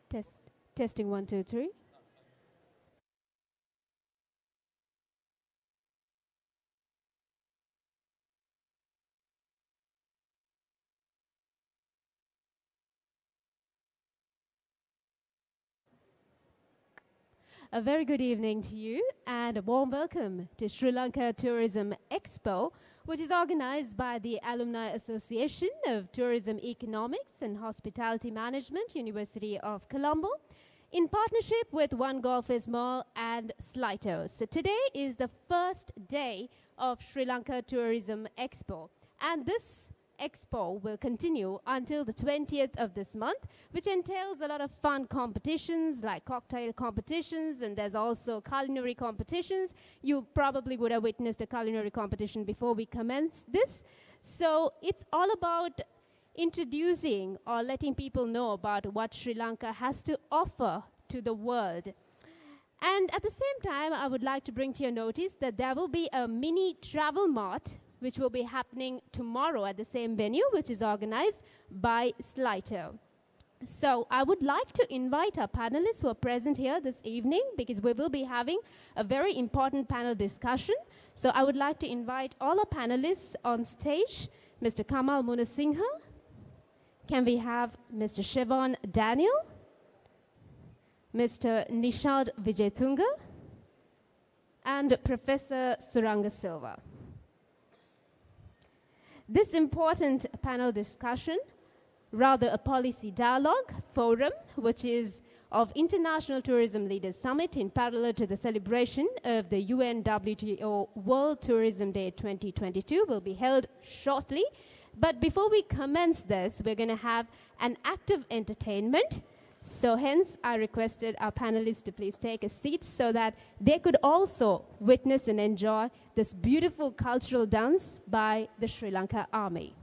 Testing 1, 2, 3. A very good evening to you and a warm welcome to Sri Lanka Tourism Expo, which is organized by the Alumni Association of Tourism Economics and Hospitality Management, University of Colombo, in partnership with One Galle Face Mall and SLAITO. So today is the first day of Sri Lanka Tourism Expo, and this Expo will continue until the 20th of this month, which entails a lot of fun competitions like cocktail competitions, and there's also culinary competitions. You probably would have witnessed a culinary competition before we commence this. So it's all about introducing or letting people know about what Sri Lanka has to offer to the world. And at the same time, I would like to bring to your notice that there will be a mini travel mart which will be happening tomorrow at the same venue, which is organized by SLAITO. So I would like to invite our panelists who are present here this evening, because we will be having a very important panel discussion. So I would like to invite all our panelists on stage. Mr. Kamal Munasinghe. Can we have Mr. Shevon Daniel, Mr. Nishad Vijayatunga, and Professor Suranga Silva. This important panel discussion, rather a policy dialogue forum, which is of International Tourism Leaders Summit in parallel to the celebration of the UN-WTO World Tourism Day 2022, will be held shortly. But before we commence this, we're going to have an active entertainment. So hence, I requested our panelists to please take a seat so that they could also witness and enjoy this beautiful cultural dance by the Sri Lanka Army.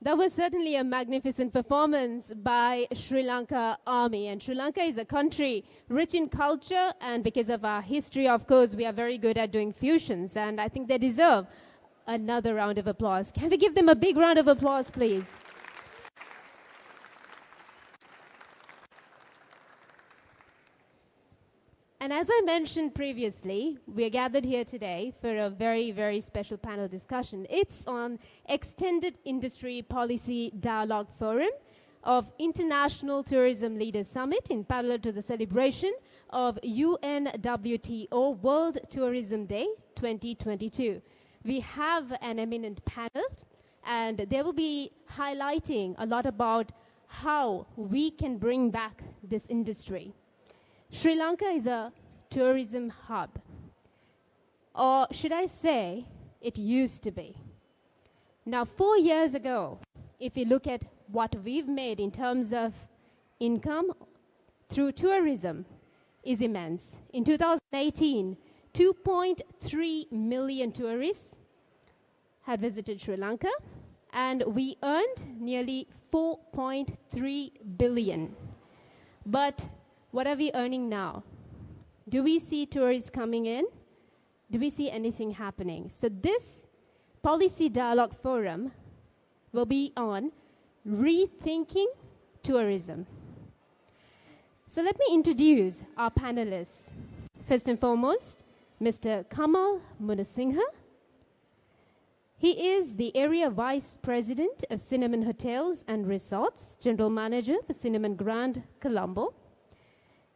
That was certainly a magnificent performance by Sri Lanka Army. And Sri Lanka is a country rich in culture, and because of our history, of course, we are very good at doing fusions. And I think they deserve another round of applause. Can we give them a big round of applause, please? And as I mentioned previously, we are gathered here today for a very, very special panel discussion. It's on Extended Industry Policy Dialogue Forum of International Tourism Leaders Summit in parallel to the celebration of UN-WTO World Tourism Day 2022. We have an eminent panel, and they will be highlighting a lot about how we can bring back this industry. Sri Lanka is a tourism hub, or should I say, it used to be. Now, 4 years ago, if you look at what we've made in terms of income through tourism, is immense. In 2018, 2.3 million tourists had visited Sri Lanka, and we earned nearly 4.3 billion. But what are we earning now? Do we see tourists coming in? Do we see anything happening? So this Policy Dialogue Forum will be on rethinking tourism. So let me introduce our panelists. First and foremost, Mr. Kamal Munasinghe. He is the Area Vice President of Cinnamon Hotels and Resorts, General Manager for Cinnamon Grand Colombo.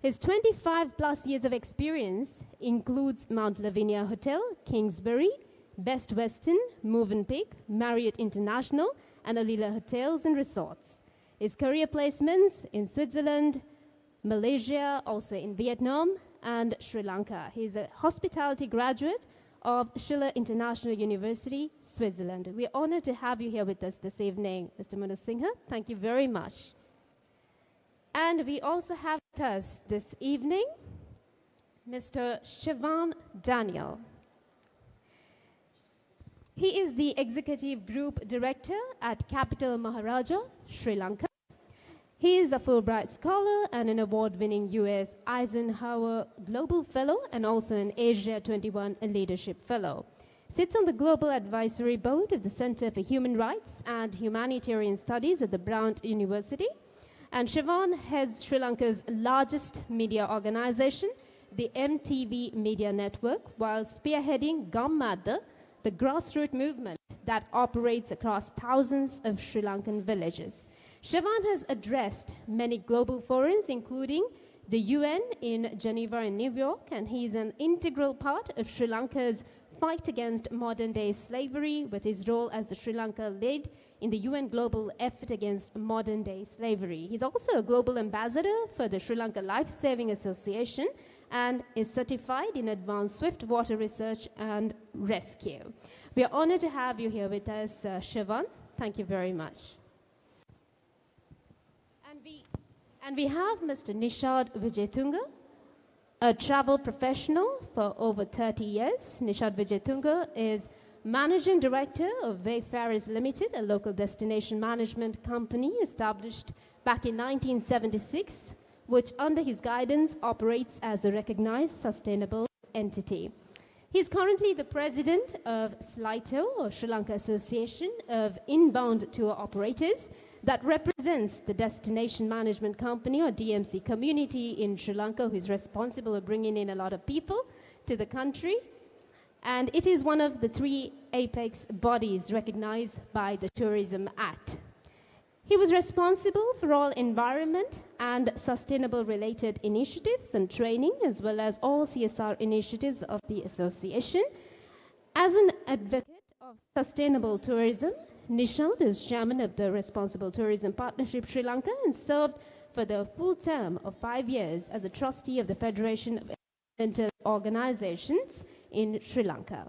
His 25 plus years of experience includes Mount Lavinia Hotel, Kingsbury, Best Western, Movenpick, Marriott International, and Alila Hotels and Resorts. His career placements in Switzerland, Malaysia, also in Vietnam, and Sri Lanka. He's a hospitality graduate of Schiller International University, Switzerland. We're honored to have you here with us this evening, Mr. Munasinghe. Thank you very much. And we also have with us this evening Mr. Shivan Daniel. He is the Executive Group Director at Capital Maharaja, Sri Lanka. He is a Fulbright Scholar and an award-winning U.S. Eisenhower Global Fellow and also an Asia 21 Leadership Fellow. Sits on the Global Advisory Board of the Center for Human Rights and Humanitarian Studies at the Brown University. And Shivan heads Sri Lanka's largest media organization, the MTV Media Network, while spearheading Gammadda, the grassroots movement that operates across thousands of Sri Lankan villages. Shivan has addressed many global forums, including the UN in Geneva and New York, and he's an integral part of Sri Lanka's fight against modern-day slavery with his role as the Sri Lanka lead in the UN global effort against modern-day slavery. He's also a global ambassador for the Sri Lanka Life-Saving Association and is certified in advanced swift water research and rescue. We are honored to have you here with us, Siobhan. Thank you very much. And we have Mr. Nishad Wijetunga, a travel professional for over 30 years. Nishad Wijetunga is Managing Director of Wayfarers Limited, a local destination management company established back in 1976, which under his guidance operates as a recognized sustainable entity. He is currently the president of SLAITO, or Sri Lanka Association of Inbound Tour Operators, that represents the Destination Management Company, or DMC, community in Sri Lanka, who is responsible for bringing in a lot of people to the country. And it is one of the 3 apex bodies recognized by the Tourism Act. He was responsible for all environment and sustainable related initiatives and training, as well as all CSR initiatives of the association. As an advocate of sustainable tourism, Nishad is chairman of the Responsible Tourism Partnership Sri Lanka and served for the full term of 5 years as a trustee of the Federation of Environmental Organizations in Sri Lanka.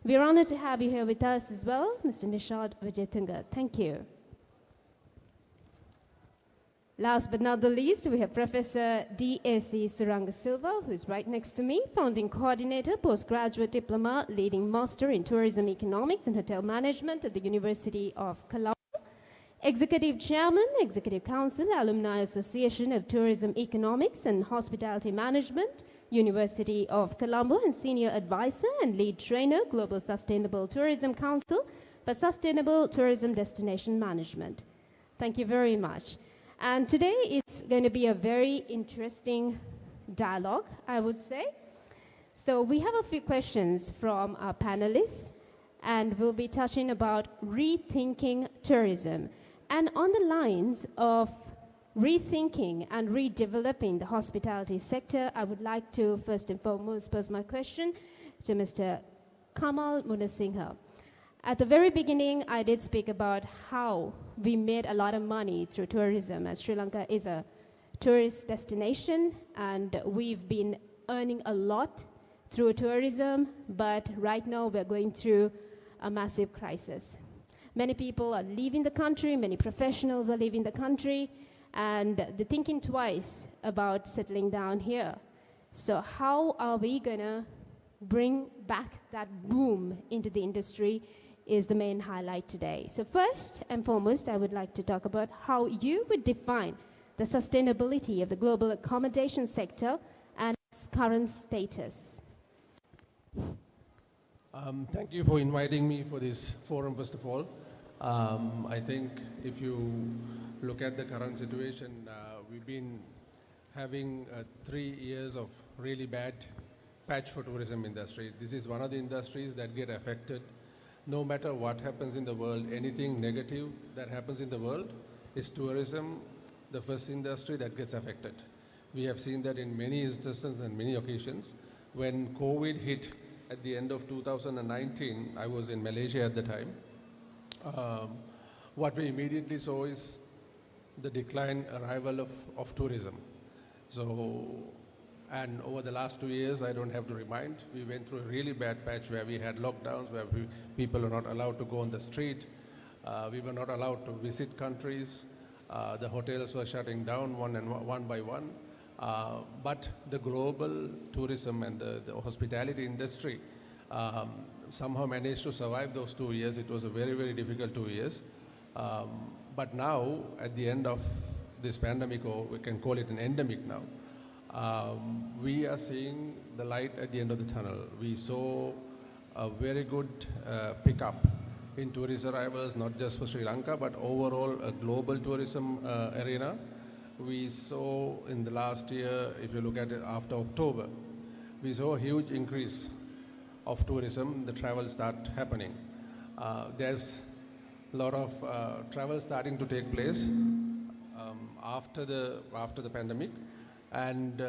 We are honored to have you here with us as well, Mr. Nishad Wijetunga. Thank you. Last but not the least, we have Professor D.A.C. Suranga Silva, who is right next to me, founding coordinator, postgraduate diploma, leading master in tourism economics and hotel management at the University of Colombo, executive chairman, executive council, Alumni Association of Tourism Economics and Hospitality Management, University of Colombo, and senior advisor and lead trainer, Global Sustainable Tourism Council for Sustainable Tourism Destination Management. Thank you very much. And today it's going to be a very interesting dialogue, I would say. So we have a few questions from our panelists, and we'll be touching about rethinking tourism. And on the lines of rethinking and redeveloping the hospitality sector, I would like to first and foremost pose my question to Mr. Kamal Munasinghe. At the very beginning, I did speak about how we made a lot of money through tourism, as Sri Lanka is a tourist destination, and we've been earning a lot through tourism, but right now we're going through a massive crisis. Many people are leaving the country, many professionals are leaving the country, and they're thinking twice about settling down here. So how are we gonna bring back that boom into the industry is the main highlight today. So first and foremost, I would like to talk about how you would define the sustainability of the global accommodation sector and its current status. Thank you for inviting me for this forum, first of all. I think if you look at the current situation, we've been having 3 years of really bad patch for tourism industry. This is one of the industries that get affected. No matter what happens in the world, anything negative that happens in the world, is tourism the first industry that gets affected. We have seen that in many instances and many occasions. When COVID hit at the end of 2019, I was in Malaysia at the time. What we immediately saw is the arrival of tourism. And over the last 2 years, I don't have to remind, we went through a really bad patch where we had lockdowns, where people were not allowed to go on the street. We were not allowed to visit countries. The hotels were shutting down one by one. But the global tourism and the hospitality industry somehow managed to survive those 2 years. It was a very, very difficult 2 years. But now, at the end of this pandemic, or we can call it an endemic now, we are seeing the light at the end of the tunnel. We saw a very good pickup in tourist arrivals, not just for Sri Lanka, but overall a global tourism arena. We saw in the last year, if you look at it after October, we saw a huge increase of tourism, the travel start happening. There's a lot of travel starting to take place after the pandemic. And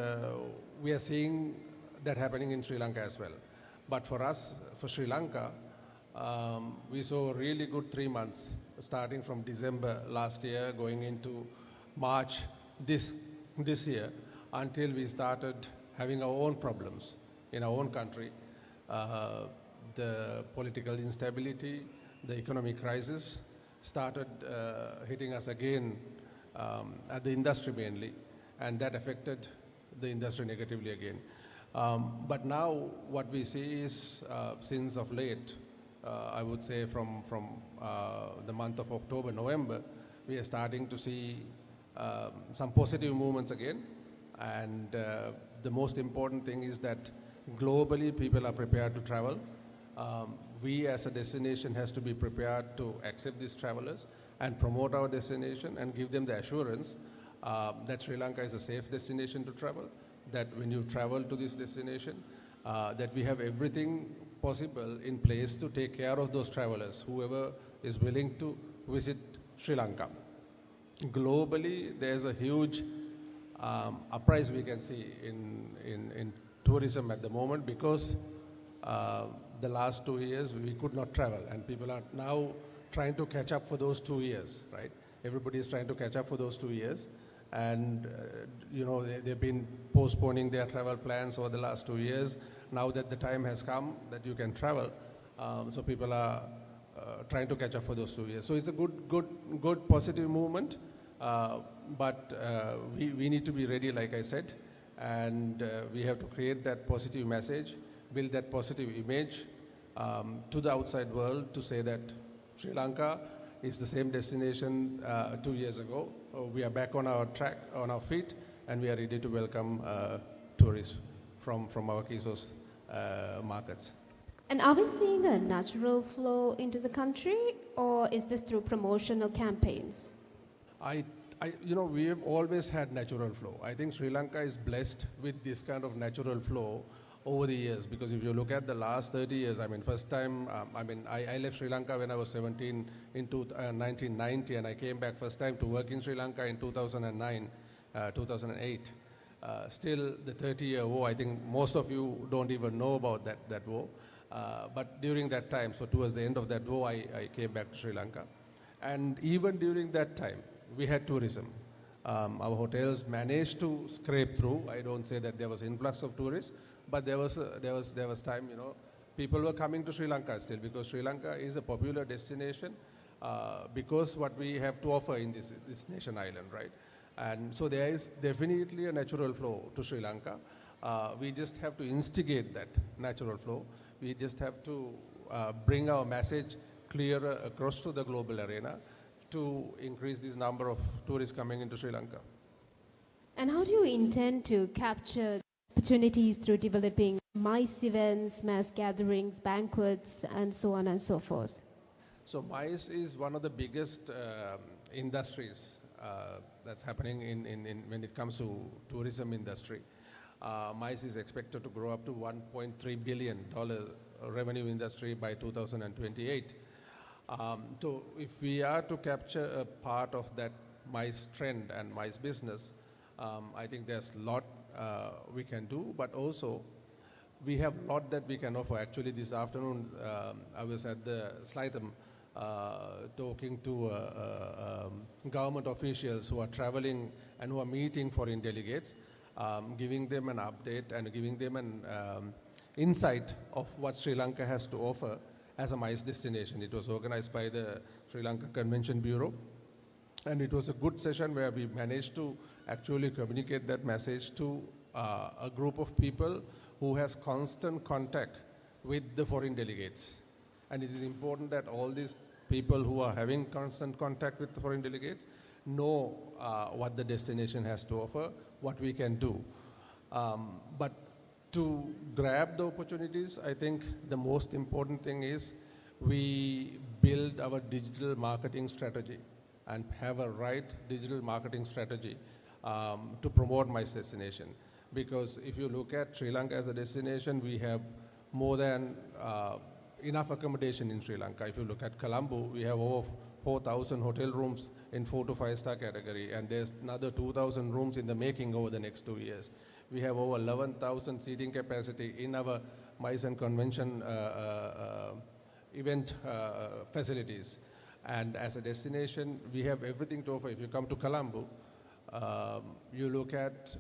we are seeing that happening in Sri Lanka as well. But for us, for Sri Lanka, we saw a really good 3 months, starting from December last year, going into March this year, until we started having our own problems in our own country. The political instability, the economic crisis started hitting us again at the industry mainly, and that affected the industry negatively again. But now what we see is, since of late, I would say from the month of October, November, we are starting to see some positive movements again. And the most important thing is that globally people are prepared to travel. We as a destination has to be prepared to accept these travelers and promote our destination and give them the assurance that Sri Lanka is a safe destination to travel, that when you travel to this destination, that we have everything possible in place to take care of those travelers, whoever is willing to visit Sri Lanka. Globally, there's a huge uprise we can see in tourism at the moment, because the last 2 years we could not travel, and people are now trying to catch up for those 2 years, right? Everybody is trying to catch up for those 2 years, and they've been postponing their travel plans over the last 2 years. Now that the time has come that you can travel, so people are trying to catch up for those 2 years. So it's a good positive movement, but we need to be ready, like I said, and we have to create that positive message, build that positive image to the outside world, to say that Sri Lanka is the same destination 2 years ago. We are back on our track, on our feet, and we are ready to welcome tourists from our key source markets. And are we seeing a natural flow into the country, or is this through promotional campaigns? We have always had natural flow. I think Sri Lanka is blessed with this kind of natural flow over the years, because if you look at the last 30 years, first time, I left Sri Lanka when I was 17 in 1990, and I came back first time to work in Sri Lanka in 2009, 2008. Still the 30-year war, I think most of you don't even know about that war. But during that time, so towards the end of that war, I came back to Sri Lanka. And even during that time, we had tourism. Our hotels managed to scrape through. I don't say that there was influx of tourists, but there was time, people were coming to Sri Lanka still, because Sri Lanka is a popular destination because what we have to offer in this nation island, right? And so there is definitely a natural flow to Sri Lanka. We just have to instigate that natural flow. We just have to bring our message clearer across to the global arena to increase this number of tourists coming into Sri Lanka. And how do you intend to capture opportunities through developing MICE events, mass gatherings, banquets, and so on and so forth? So MICE is one of the biggest industries that's happening in when it comes to tourism industry. MICE is expected to grow up to $1.3 billion revenue industry by 2028. So if we are to capture a part of that MICE trend and MICE business, I think there's a lot we can do, but also we have a lot that we can offer. Actually, this afternoon I was at the SLAITO talking to government officials who are traveling and who are meeting foreign delegates, giving them an update and giving them an insight of what Sri Lanka has to offer as a MICE destination. It was organized by the Sri Lanka Convention Bureau, and it was a good session where we managed to actually communicate that message to a group of people who has constant contact with the foreign delegates. And it is important that all these people who are having constant contact with the foreign delegates know what the destination has to offer, what we can do. But to grab the opportunities, I think the most important thing is we build our digital marketing strategy and have a right digital marketing strategy to promote MICE destination. Because if you look at Sri Lanka as a destination, we have more than enough accommodation in Sri Lanka. If you look at Colombo, we have over 4,000 hotel rooms in 4 to 5 star category, and there's another 2,000 rooms in the making over the next 2 years. We have over 11,000 seating capacity in our MICE and convention event facilities. And as a destination, we have everything to offer. If you come to Colombo, you look at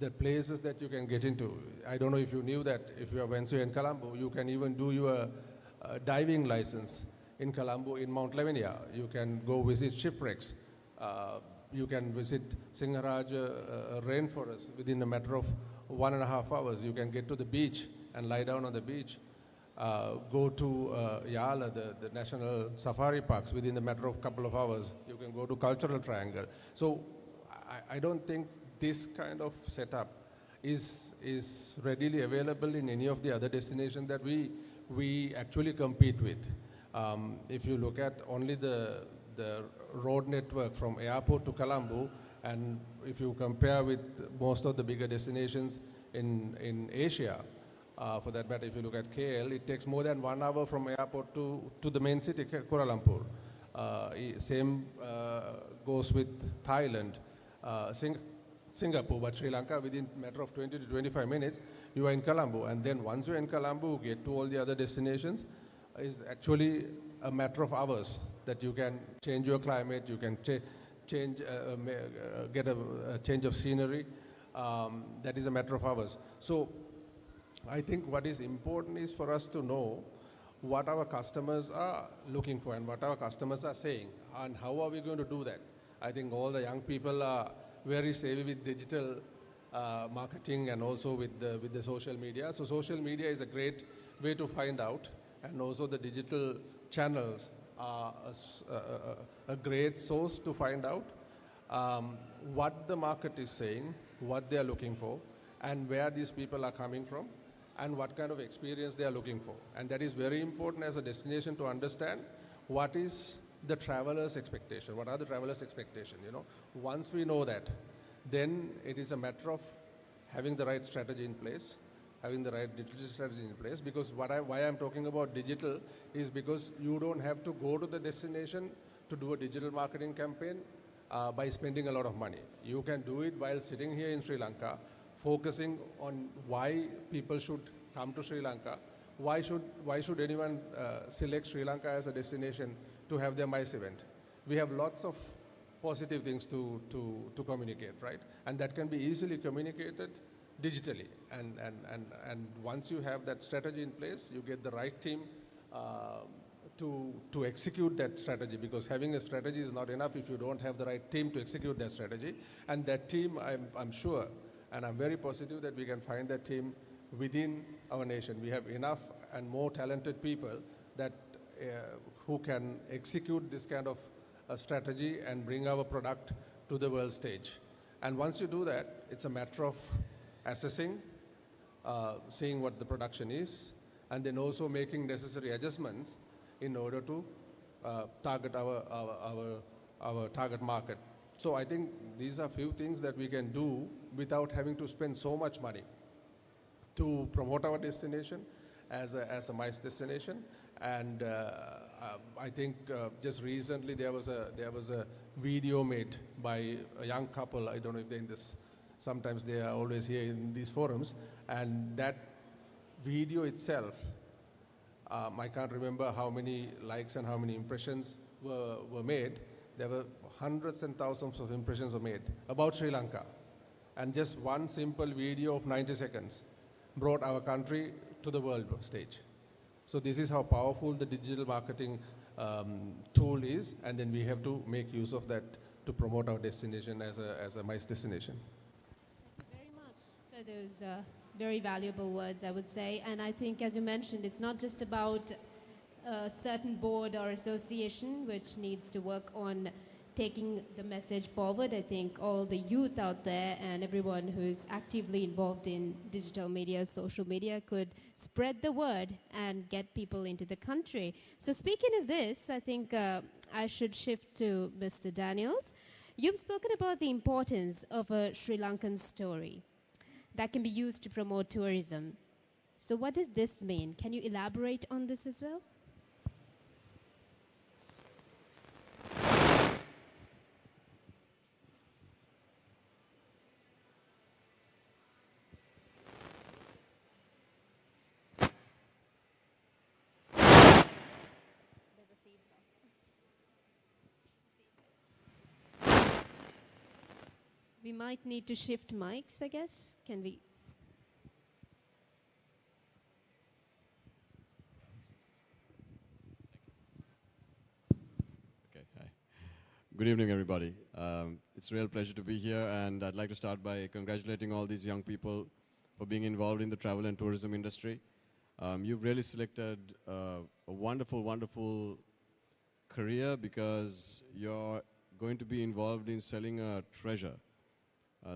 the places that you can get into. I don't know if you knew that if you are once you're in Colombo, you can even do your diving license in Colombo in Mount Lavinia. You can go visit shipwrecks. You can visit Singaraja rainforest within a matter of 1.5 hours. You can get to the beach and lie down on the beach. Go to Yala, the national safari parks, within a matter of couple of hours. You can go to Cultural Triangle. So I don't think this kind of setup is readily available in any of the other destinations that we actually compete with. If you look at only the road network from airport to Colombo, and if you compare with most of the bigger destinations in Asia, for that matter, if you look at KL, it takes more than 1 hour from airport to the main city, Kuala Lumpur. Same goes with Thailand, Singapore, but Sri Lanka, within a matter of 20 to 25 minutes, you are in Colombo. And then once you're in Colombo, get to all the other destinations, is actually a matter of hours that you can change your climate, you can get a change of scenery. That is a matter of hours. So I think what is important is for us to know what our customers are looking for and what our customers are saying, and how are we going to do that. I think all the young people are very savvy with digital marketing and also with the social media. So social media is a great way to find out, and also the digital channels are a great source to find out what the market is saying, what they are looking for, and where these people are coming from, and what kind of experience they are looking for. And that is very important as a destination to understand what is the traveler's expectation, what are the traveler's expectation, you know. Once we know that, then it is a matter of having the right strategy in place, having the right digital strategy in place, because why I'm talking about digital is because you don't have to go to the destination to do a digital marketing campaign by spending a lot of money. You can do it while sitting here in Sri Lanka, focusing on why people should come to Sri Lanka, why should anyone select Sri Lanka as a destination to have their MICE event. We have lots of positive things to communicate, right? And that can be easily communicated digitally. And once you have that strategy in place, you get the right team to execute that strategy, because having a strategy is not enough if you don't have the right team to execute that strategy. And that team, I'm sure, and I'm very positive that we can find that team within our nation. We have enough and more talented people that who can execute this kind of strategy and bring our product to the world stage. And once you do that, it's a matter of assessing, seeing what the production is, and then also making necessary adjustments in order to target our target market. So I think these are few things that we can do without having to spend so much money to promote our destination as a MICE destination. And I think just recently there was a video made by a young couple. I don't know if they're in this. Sometimes they are always here in these forums. And that video itself, I can't remember how many likes and how many impressions were made. There were hundreds and thousands of impressions were made about Sri Lanka. And just one simple video of 90 seconds brought our country to the world stage. So this is how powerful the digital marketing tool is, and then we have to make use of that to promote our destination as a MICE destination. Thank you very much for those very valuable words, I would say. And I think, as you mentioned, it's not just about a certain board or association which needs to work on taking the message forward. I think all the youth out there and everyone who's actively involved in digital media, social media, could spread the word and get people into the country. So speaking of this, I think I should shift to Mr. Daniels. You've spoken about the importance of a Sri Lankan story that can be used to promote tourism. So what does this mean? Can you elaborate on this as well? We might need to shift mics, I guess. Can we? Okay, hi. Good evening, everybody. It's a real pleasure to be here, and I'd like to start by congratulating all these young people for being involved in the travel and tourism industry. You've really selected a wonderful, wonderful career because you're going to be involved in selling a treasure.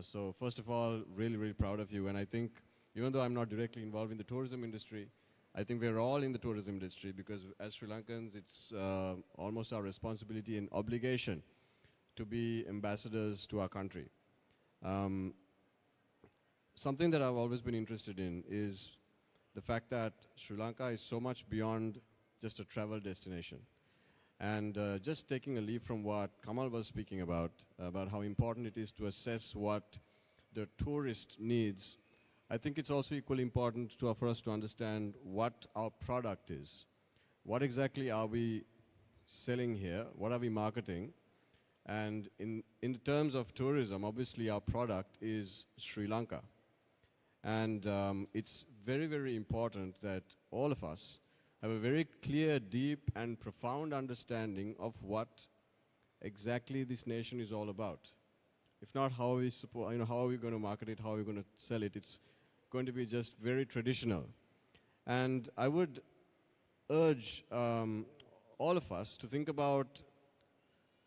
So first of all, really, really proud of you. And I think, even though I'm not directly involved in the tourism industry, I think we're all in the tourism industry because as Sri Lankans, it's almost our responsibility and obligation to be ambassadors to our country. Something that I've always been interested in is the fact that Sri Lanka is so much beyond just a travel destination. And just taking a leaf from what Kamal was speaking about how important it is to assess what the tourist needs, I think it's also equally important for us to understand what our product is. What exactly are we selling here? What are we marketing? And in terms of tourism, obviously our product is Sri Lanka. And it's very, very important that all of us have a very clear, deep, and profound understanding of what exactly this nation is all about. If not, how are we going to market it? How are we going to sell it? It's going to be just very traditional. And I would urge all of us to think about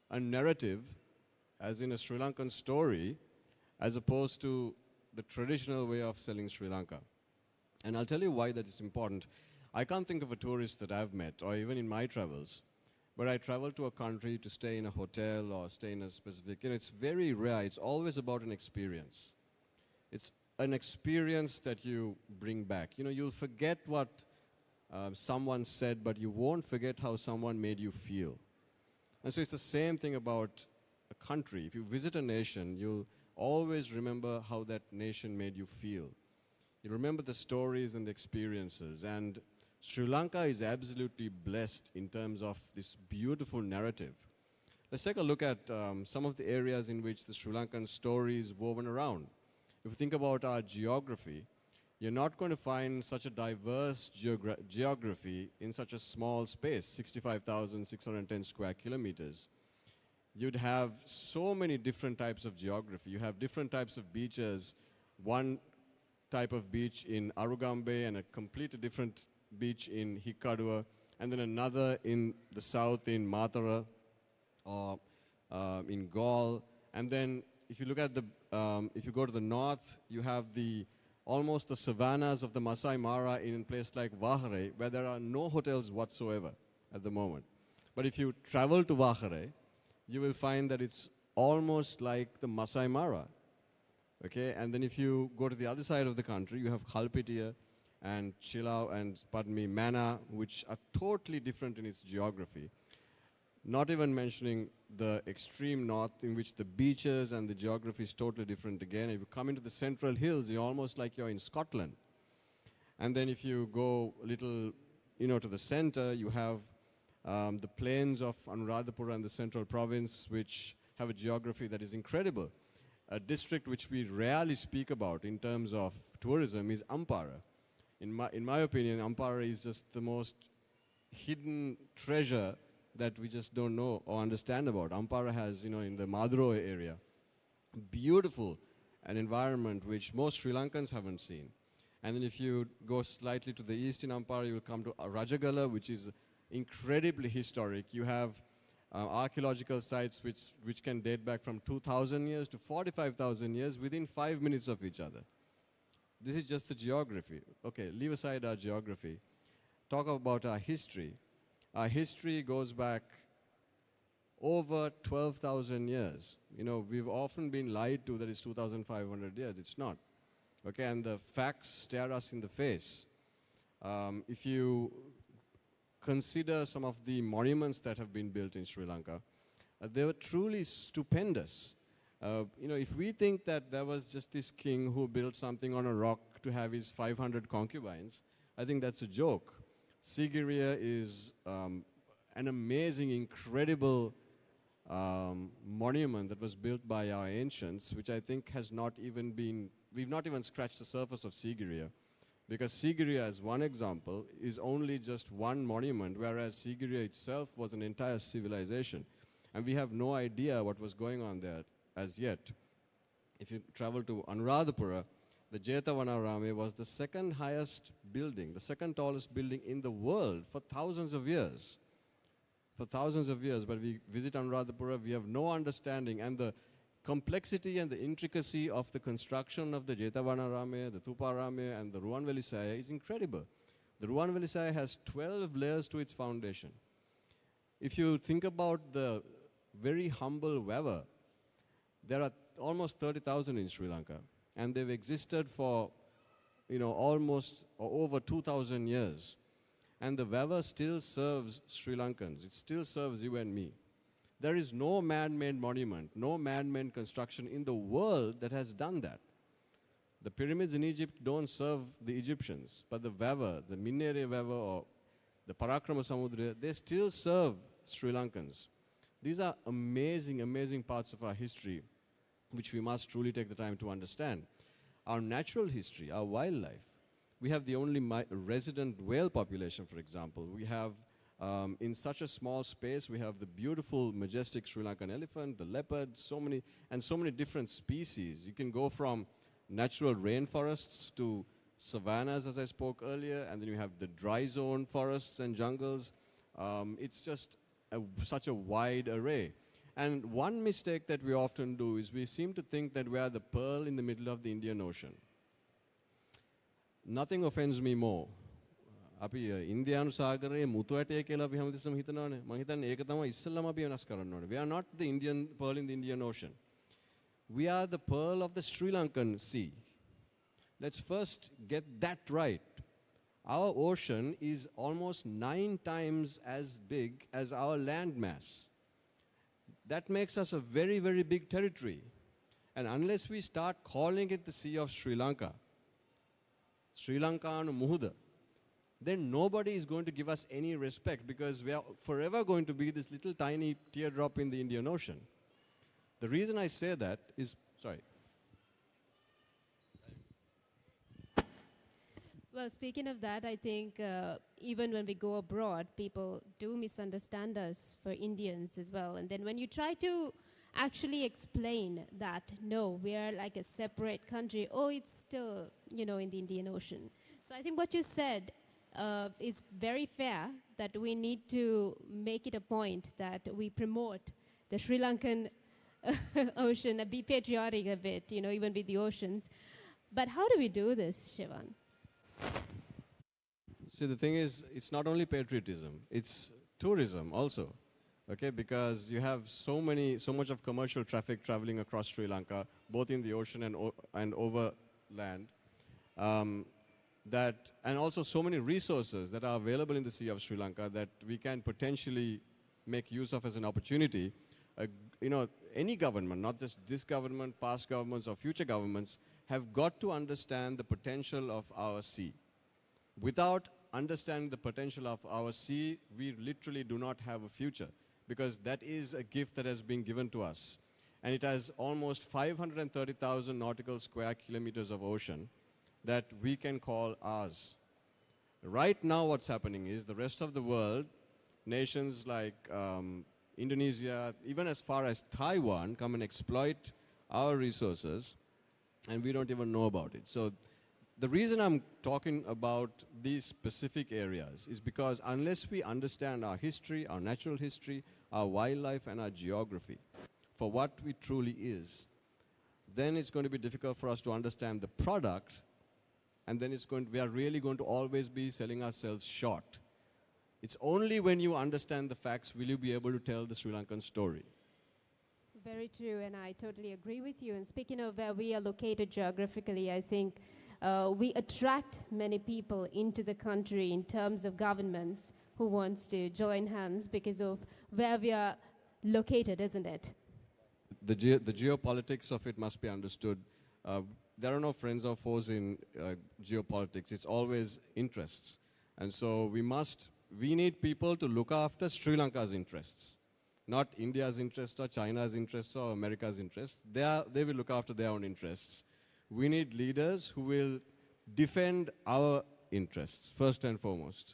a narrative, as in a Sri Lankan story, as opposed to the traditional way of selling Sri Lanka. And I'll tell you why that is important. I can't think of a tourist that I've met, or even in my travels, but I travel to a country to stay in a hotel or stay in a specific, it's very rare. It's always about an experience. It's an experience that you bring back. You'll forget what someone said, but you won't forget how someone made you feel. And so it's the same thing about a country. If you visit a nation, you'll always remember how that nation made you feel. You remember the stories and the experiences. And Sri Lanka is absolutely blessed in terms of this beautiful narrative. Let's take a look at some of the areas in which the Sri Lankan story is woven around. If you think about our geography, you're not going to find such a diverse geography in such a small space, 65,610 square kilometers. You'd have so many different types of geography. You have different types of beaches, one type of beach in Arugambe and a completely different beach in Hikkaduwa, and then another in the south in Matara or in Galle. And then if you look at if you go to the north, you have almost the savannas of the Masai Mara in a place like Wahare, where there are no hotels whatsoever at the moment. But if you travel to Wahare, you will find that it's almost like the Masai Mara. Okay, and then if you go to the other side of the country, you have Kalpitia and Chilau and, Mana, which are totally different in its geography. Not even mentioning the extreme north, in which the beaches and the geography is totally different again. If you come into the central hills, you're almost like you're in Scotland. And then if you go a little, to the center, you have the plains of Anuradhapura and the central province, which have a geography that is incredible. A district which we rarely speak about in terms of tourism is Ampara. In my opinion, Ampara is just the most hidden treasure that we just don't know or understand about. Ampara has, in the Maduro area, beautiful an environment which most Sri Lankans haven't seen. And then if you go slightly to the east in Ampara, you will come to Rajagala, which is incredibly historic. You have archaeological sites which can date back from 2,000 years to 45,000 years within 5 minutes of each other. This is just the geography. Okay, leave aside our geography. Talk about our history. Our history goes back over 12,000 years. We've often been lied to that it's 2,500 years. It's not. Okay, and the facts stare us in the face. If you consider some of the monuments that have been built in Sri Lanka, they were truly stupendous. If we think that there was just this king who built something on a rock to have his 500 concubines, I think that's a joke. Sigiriya is an amazing, incredible monument that was built by our ancients, which I think has not even been, we've not even scratched the surface of Sigiriya. Because Sigiriya, as one example, is only just one monument, whereas Sigiriya itself was an entire civilization. And we have no idea what was going on there as yet. If you travel to Anuradhapura, the Jetavanarame was the second highest building, the second tallest building in the world for thousands of years. For thousands of years, but we visit Anuradhapura, we have no understanding, and the complexity and the intricacy of the construction of the Jetavanarame, the Thuparame, and the Ruwanvelisaya is incredible. The Ruwanvelisaya has 12 layers to its foundation. If you think about the very humble Wever, there are almost 30,000 in Sri Lanka, and they've existed for, almost or over 2,000 years. And the Wever still serves Sri Lankans. It still serves you and me. There is no man-made monument, no man-made construction in the world that has done that. The pyramids in Egypt don't serve the Egyptians, but the Wever, the Minere Wever or the Parakrama Samudra, they still serve Sri Lankans. These are amazing, amazing parts of our history, which we must truly take the time to understand. Our natural history, our wildlife. We have the only resident whale population, for example. We have, in such a small space, we have the beautiful, majestic Sri Lankan elephant, the leopard, so many different species. You can go from natural rainforests to savannas, as I spoke earlier, and then you have the dry zone forests and jungles. It's just such a wide array. And one mistake that we often do is we seem to think that we are the pearl in the middle of the Indian Ocean. Nothing offends me more. අපි ඉන්දියානු සාගරයේ මුතු ඇටය කියලා අපි හැමතිස්සම හිතනවානේ. මම හිතන්නේ ඒක තමයි ඉස්සෙල්ලාම අපි වෙනස් කරන්න ඕනේ. We are not the Indian pearl in the Indian Ocean. We are the pearl of the Sri Lankan Sea. Let's first get that right. Our ocean is almost 9 times as big as our land mass. That makes us a very, very big territory. And unless we start calling it the Sea of Sri Lanka, Sri Lankanu Muhuda, then nobody is going to give us any respect because we are forever going to be this little tiny teardrop in the Indian Ocean. The reason I say that is, sorry. Well, speaking of that, I think even when we go abroad, people do misunderstand us for Indians as well. And then when you try to actually explain that, no, we are like a separate country, oh, it's still, in the Indian Ocean. So I think what you said is very fair, that we need to make it a point that we promote the Sri Lankan ocean, be patriotic a bit, even with the oceans. But how do we do this, Shivan? See, the thing is, it's not only patriotism, it's tourism also, okay? Because you have so much of commercial traffic traveling across Sri Lanka, both in the ocean and over land, and also so many resources that are available in the Sea of Sri Lanka that we can potentially make use of as an opportunity. Any government, not just this government, past governments or future governments, have got to understand the potential of our sea. Without understanding the potential of our sea, we literally do not have a future, because that is a gift that has been given to us. And it has almost 530,000 nautical square kilometers of ocean that we can call ours. Right now what's happening is the rest of the world, nations like Indonesia, even as far as Taiwan, come and exploit our resources, and we don't even know about it. So the reason I'm talking about these specific areas is because unless we understand our history, our natural history, our wildlife, and our geography for what we truly is, then it's going to be difficult for us to understand the product, and then we are really going to always be selling ourselves short. It's only when you understand the facts will you be able to tell the Sri Lankan story. Very true, and I totally agree with you. And speaking of where we are located geographically, I think we attract many people into the country in terms of governments who wants to join hands because of where we are located, isn't it? The geopolitics of it must be understood. There are no friends or foes in geopolitics. It's always interests. And so we need people to look after Sri Lanka's interests, not India's interests or China's interests or America's interests. They will look after their own interests. We need leaders who will defend our interests, first and foremost.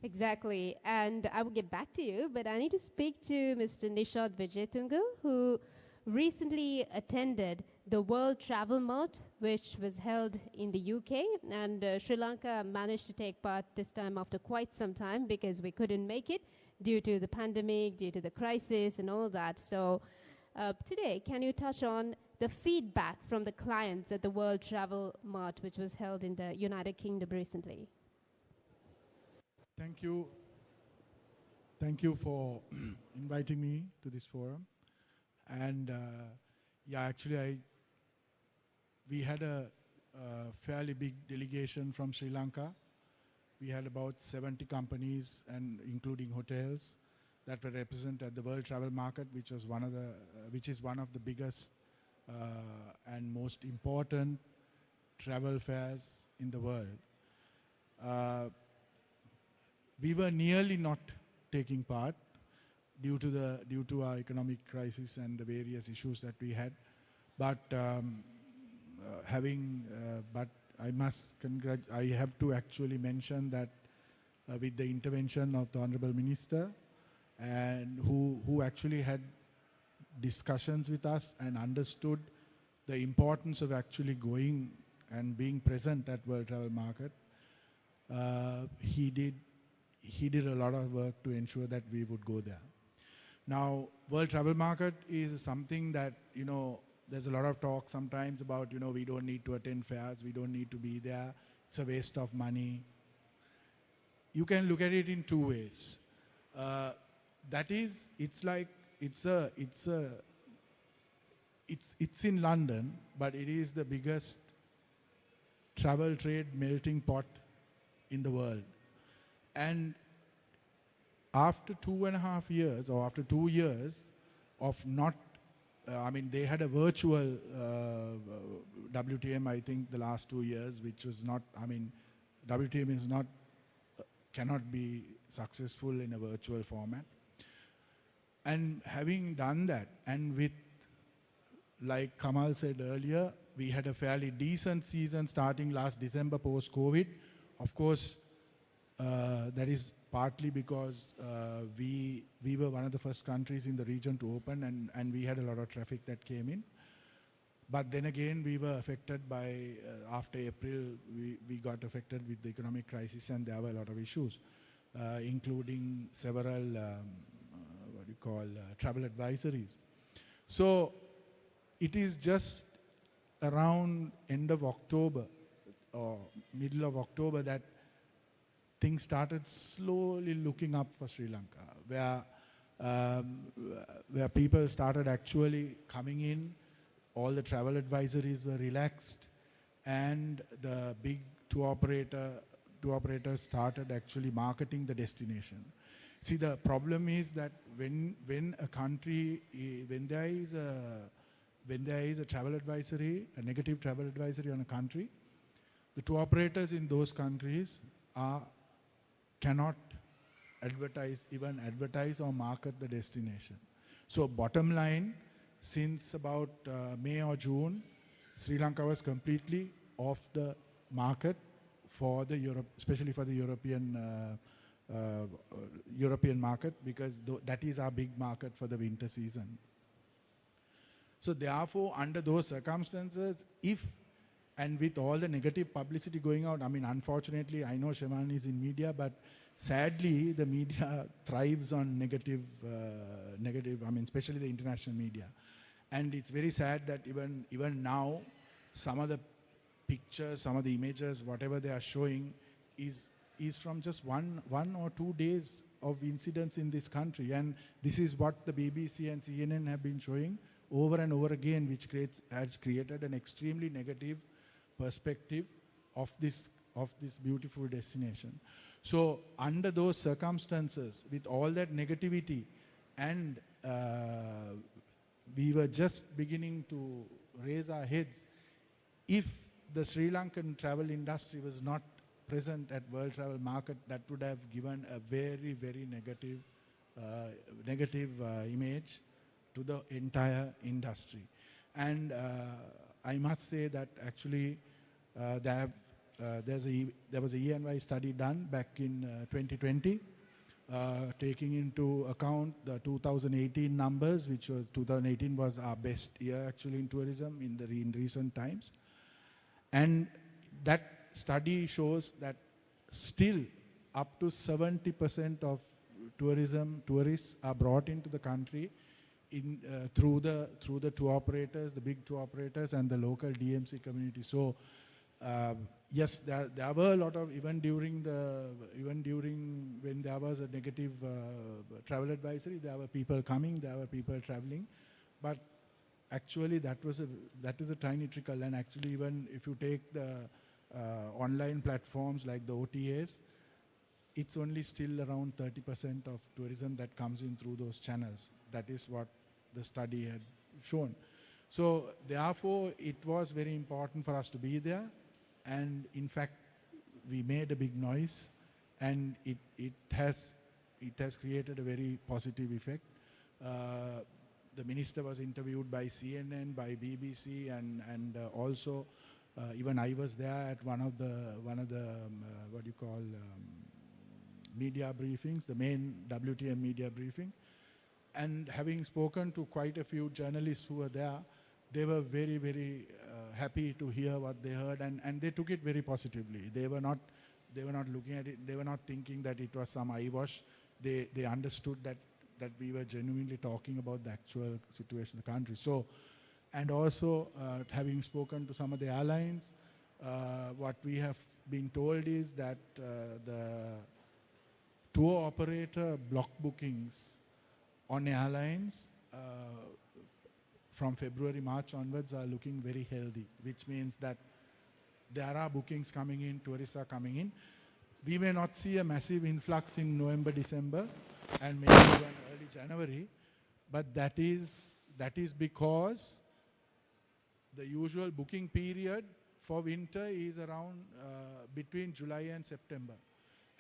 Exactly. And I will get back to you, but I need to speak to Mr. Nishad Vijayatungu, who recently attended the World Travel Mart, which was held in the UK. And Sri Lanka managed to take part this time after quite some time because we couldn't make it due to the pandemic, due to the crisis and all that. So today, can you touch on the feedback from the clients at the World Travel Mart, which was held in the United Kingdom recently? Thank you. Thank you for inviting me to this forum. And yeah, actually, we had a fairly big delegation from Sri Lanka. We had about 70 companies, and including hotels, that were represented at the World Travel Market, which is one of the biggest and most important travel fairs in the world. We were nearly not taking part due to our economic crisis and the various issues that we had. But I have to actually mention that with the intervention of the Honorable Minister, and who actually had discussions with us and understood the importance of actually going and being present at World Travel Market, he did a lot of work to ensure that we would go there. Now, World Travel Market is something that, there's a lot of talk sometimes about, we don't need to attend fairs, we don't need to be there, it's a waste of money. You can look at it in two ways. That is, it's in London, but it is the biggest travel trade melting pot in the world. And after 2.5 years, or after 2 years of not, they had a virtual WTM, I think, the last 2 years, which was not, WTM is not, cannot be successful in a virtual format. And having done that, and with, like Kamal said earlier, we had a fairly decent season starting last December post-COVID. Of course, that is partly because we were one of the first countries in the region to open, and we had a lot of traffic that came in. But then again, we were affected by, after April, we got affected with the economic crisis, and there were a lot of issues, including several, travel advisories. So it is just around end of October or middle of October that things started slowly looking up for Sri Lanka, where people started actually coming in, all the travel advisories were relaxed, and the big tour operators started actually marketing the destination. See, the problem is that when a country, when there is a travel advisory, a negative travel advisory on a country, the tour operators in those countries cannot even advertise or market the destination. So bottom line, since about May or June, Sri Lanka was completely off the market for the especially for the European market, because that is our big market for the winter season. So therefore, under those circumstances, and with all the negative publicity going out, unfortunately, I know Shemaine is in media, but sadly, the media thrives on negative, especially the international media. And it's very sad that even now, some of the pictures, some of the images, whatever they are showing, is from just one or 2 days of incidents in this country. And this is what the BBC and CNN have been showing over and over again, which has created an extremely negative perspective of this beautiful destination. So under those circumstances, with all that negativity, and we were just beginning to raise our heads, if the Sri Lankan travel industry was not present at World Travel Market, that would have given a very, very negative negative image to the entire industry. And I must say that actually there was a EY study done back in 2020, taking into account the 2018 numbers, which was 2018 was our best year actually in tourism in recent times. And that study shows that still up to 70% of tourists are brought into the country through the tour operators, the big tour operators, and the local DMC community. So yes, there were a lot of, even during when there was a negative travel advisory, there were people coming, there were people traveling, but actually that is a tiny trickle. And actually, even if you take the online platforms like the OTAs, it's only still around 30% of tourism that comes in through those channels. That is what the study had shown. So therefore, it was very important for us to be there. And in fact, we made a big noise, and it has created a very positive effect. The minister was interviewed by CNN, by BBC, and also even I was there at one of the what you call media briefings, the main WTM media briefing. And having spoken to quite a few journalists who were there, they were very, very happy to hear what they heard, and they took it very positively. They were not looking at it, they were not thinking that it was some eyewash. They understood that we were genuinely talking about the actual situation of the country. So, and also having spoken to some of the airlines, what we have been told is that the tour operator block bookings on airlines from February, March onwards are looking very healthy, which means that there are bookings coming in, tourists are coming in. We may not see a massive influx in November, December, and maybe even early January, but that is because the usual booking period for winter is around between July and September.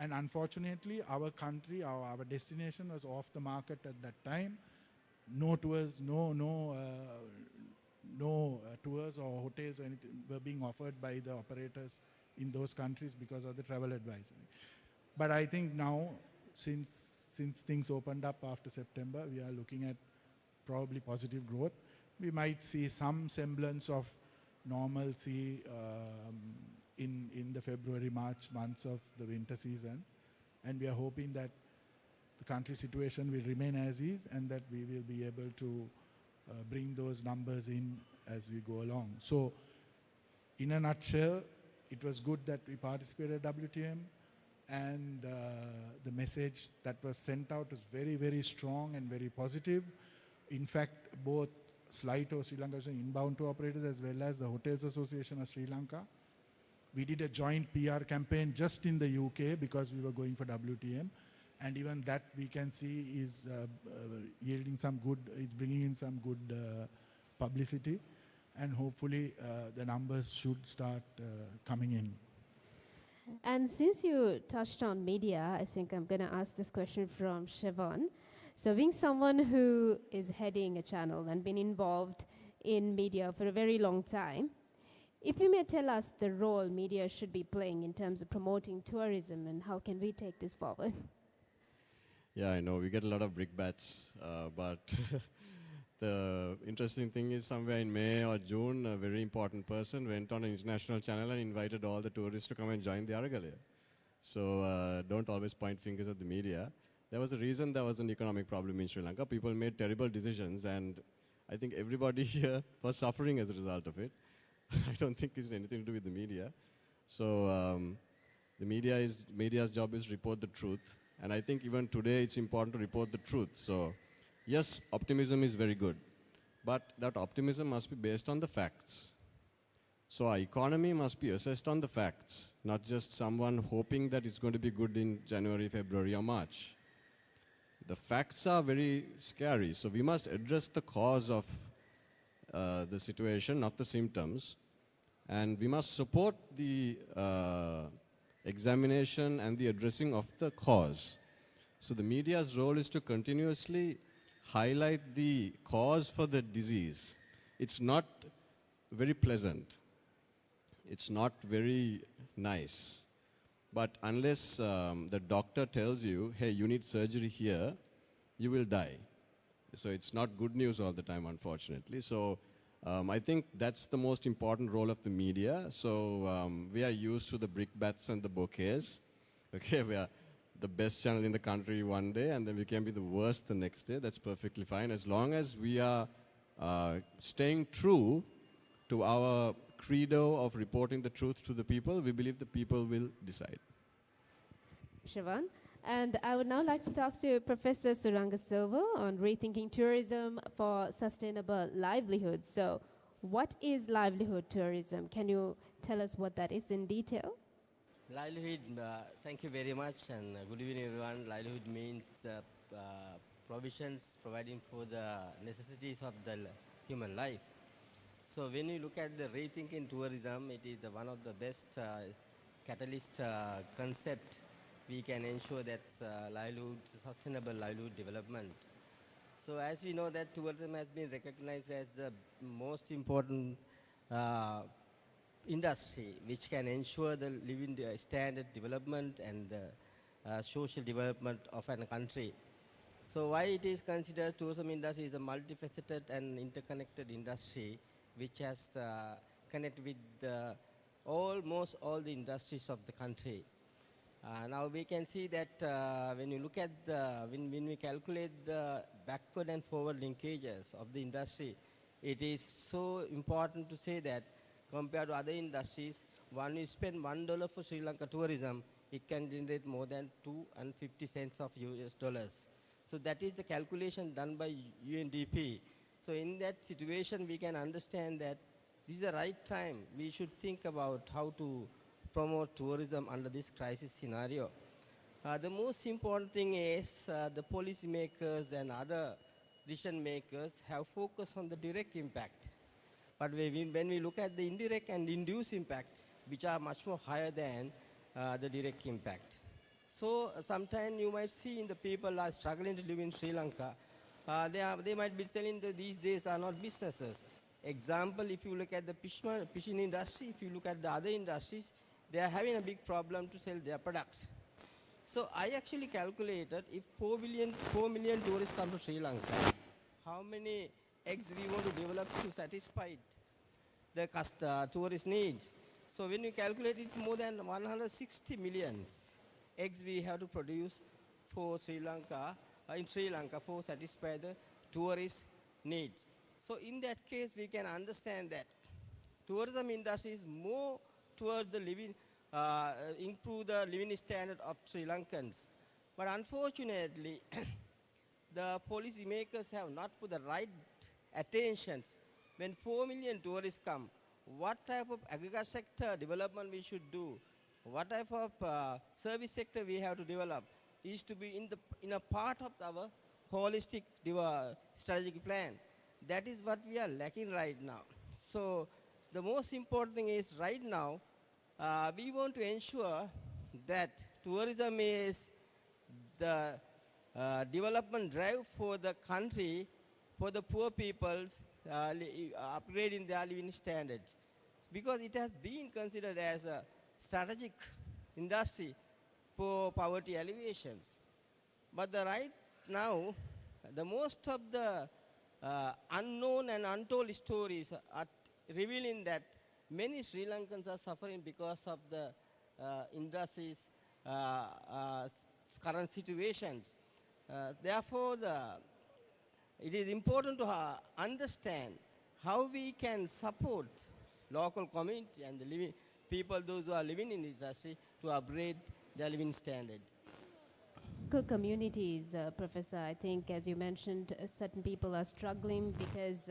And unfortunately, our country, our destination was off the market at that time. No tours, no tours or hotels or anything were being offered by the operators in those countries because of the travel advisory. But I think now, since things opened up after September, we are looking at probably positive growth. We might see some semblance of normalcy in the February, March months of the winter season. And we are hoping that the country situation will remain as is, and that we will be able to bring those numbers in as we go along. So in a nutshell, it was good that we participated at WTM, and the message that was sent out is very, very strong and very positive. In fact, both SLAITO, Sri Lanka inbound tour operators, as well as the Hotels Association of Sri Lanka, we did a joint PR campaign just in the UK because we were going for WTM. And even that we can see is yielding some good, is bringing in some good publicity. And hopefully the numbers should start coming in. And since you touched on media, I think I'm going to ask this question from Siobhan. So being someone who is heading a channel and been involved in media for a very long time, if you may tell us the role media should be playing in terms of promoting tourism, and how can we take this forward? Yeah, I know we get a lot of brickbats, but the interesting thing is somewhere in May or June, a very important person went on an international channel and invited all the tourists to come and join the Aragalia. So don't always point fingers at the media. There was a reason there was an economic problem in Sri Lanka. People made terrible decisions, and I think everybody here was suffering as a result of it. I don't think it's anything to do with the media. So the media's job is report the truth. And I think even today it's important to report the truth. So yes, optimism is very good, but that optimism must be based on the facts. So our economy must be assessed on the facts, not just someone hoping that it's going to be good in January, February, or March. The facts are very scary, so we must address the cause of the situation, not the symptoms. And we must support the examination and the addressing of the cause. So the media's role is to continuously highlight the cause for the disease. It's not very pleasant. It's not very nice. But unless the doctor tells you, hey, you need surgery here, you will die. So it's not good news all the time, unfortunately. So I think that's the most important role of the media. So we are used to the brickbats and the bouquets. Okay, we are the best channel in the country one day, and then we can be the worst the next day. That's perfectly fine. As long as we are staying true to our credo of reporting the truth to the people, we believe the people will decide. Siobhan. And I would now like to talk to Professor Suranga Silva on Rethinking Tourism for Sustainable Livelihoods. So what is livelihood tourism? Can you tell us what that is in detail? Livelihood, thank you very much, and good evening everyone. Livelihood means provisions providing for the necessities of the human life. So when you look at the rethinking tourism, it is one of the best catalyst concept we can ensure that livelihood, sustainable livelihood development. So as we know that tourism has been recognized as the most important industry which can ensure the living standard development and the social development of a country. So why it is considered tourism industry is a multifaceted and interconnected industry which has connected with almost all the industries of the country. Now we can see that when you look at when we calculate the backward and forward linkages of the industry, it is so important to say that compared to other industries, when you spend $1 for Sri Lanka tourism, it can generate more than 250 cents of US dollars. So that is the calculation done by UNDP. So in that situation, we can understand that this is the right time. We should think about how to promote tourism under this crisis scenario. The most important thing is the policymakers and other decision makers have focused on the direct impact. But when we look at the indirect and induced impact, which are much more higher than the direct impact. So sometimes you might see in the people are struggling to live in Sri Lanka, they might be selling these days are not businesses. Example, if you look at the fishing industry, if you look at the other industries, they are having a big problem to sell their products. So I actually calculated if 4 million tourists come to Sri Lanka, how many eggs we want to develop to satisfy the tourist needs. So when we calculate, it's more than 160 million eggs we have to produce for Sri Lanka, in Sri Lanka for satisfy the tourist needs. So in that case, we can understand that tourism industry is more towards the living, improve the living standard of Sri Lankans. But unfortunately, the policymakers have not put the right attentions. When 4 million tourists come, what type of agriculture sector development we should do, what type of service sector we have to develop is to be in a part of our holistic strategic plan. That is what we are lacking right now. So the most important thing is right now, we want to ensure that tourism is the development drive for the country, for the poor people's upgrading their living standards. Because it has been considered as a strategic industry for poverty alleviations. But right now, the most of the unknown and untold stories are revealing that many Sri Lankans are suffering because of the industry's current situations. Therefore, it is important to understand how we can support local community and the living people, those who are living in the industry, to upgrade their living standards. Communities, Professor, I think, as you mentioned, certain people are struggling because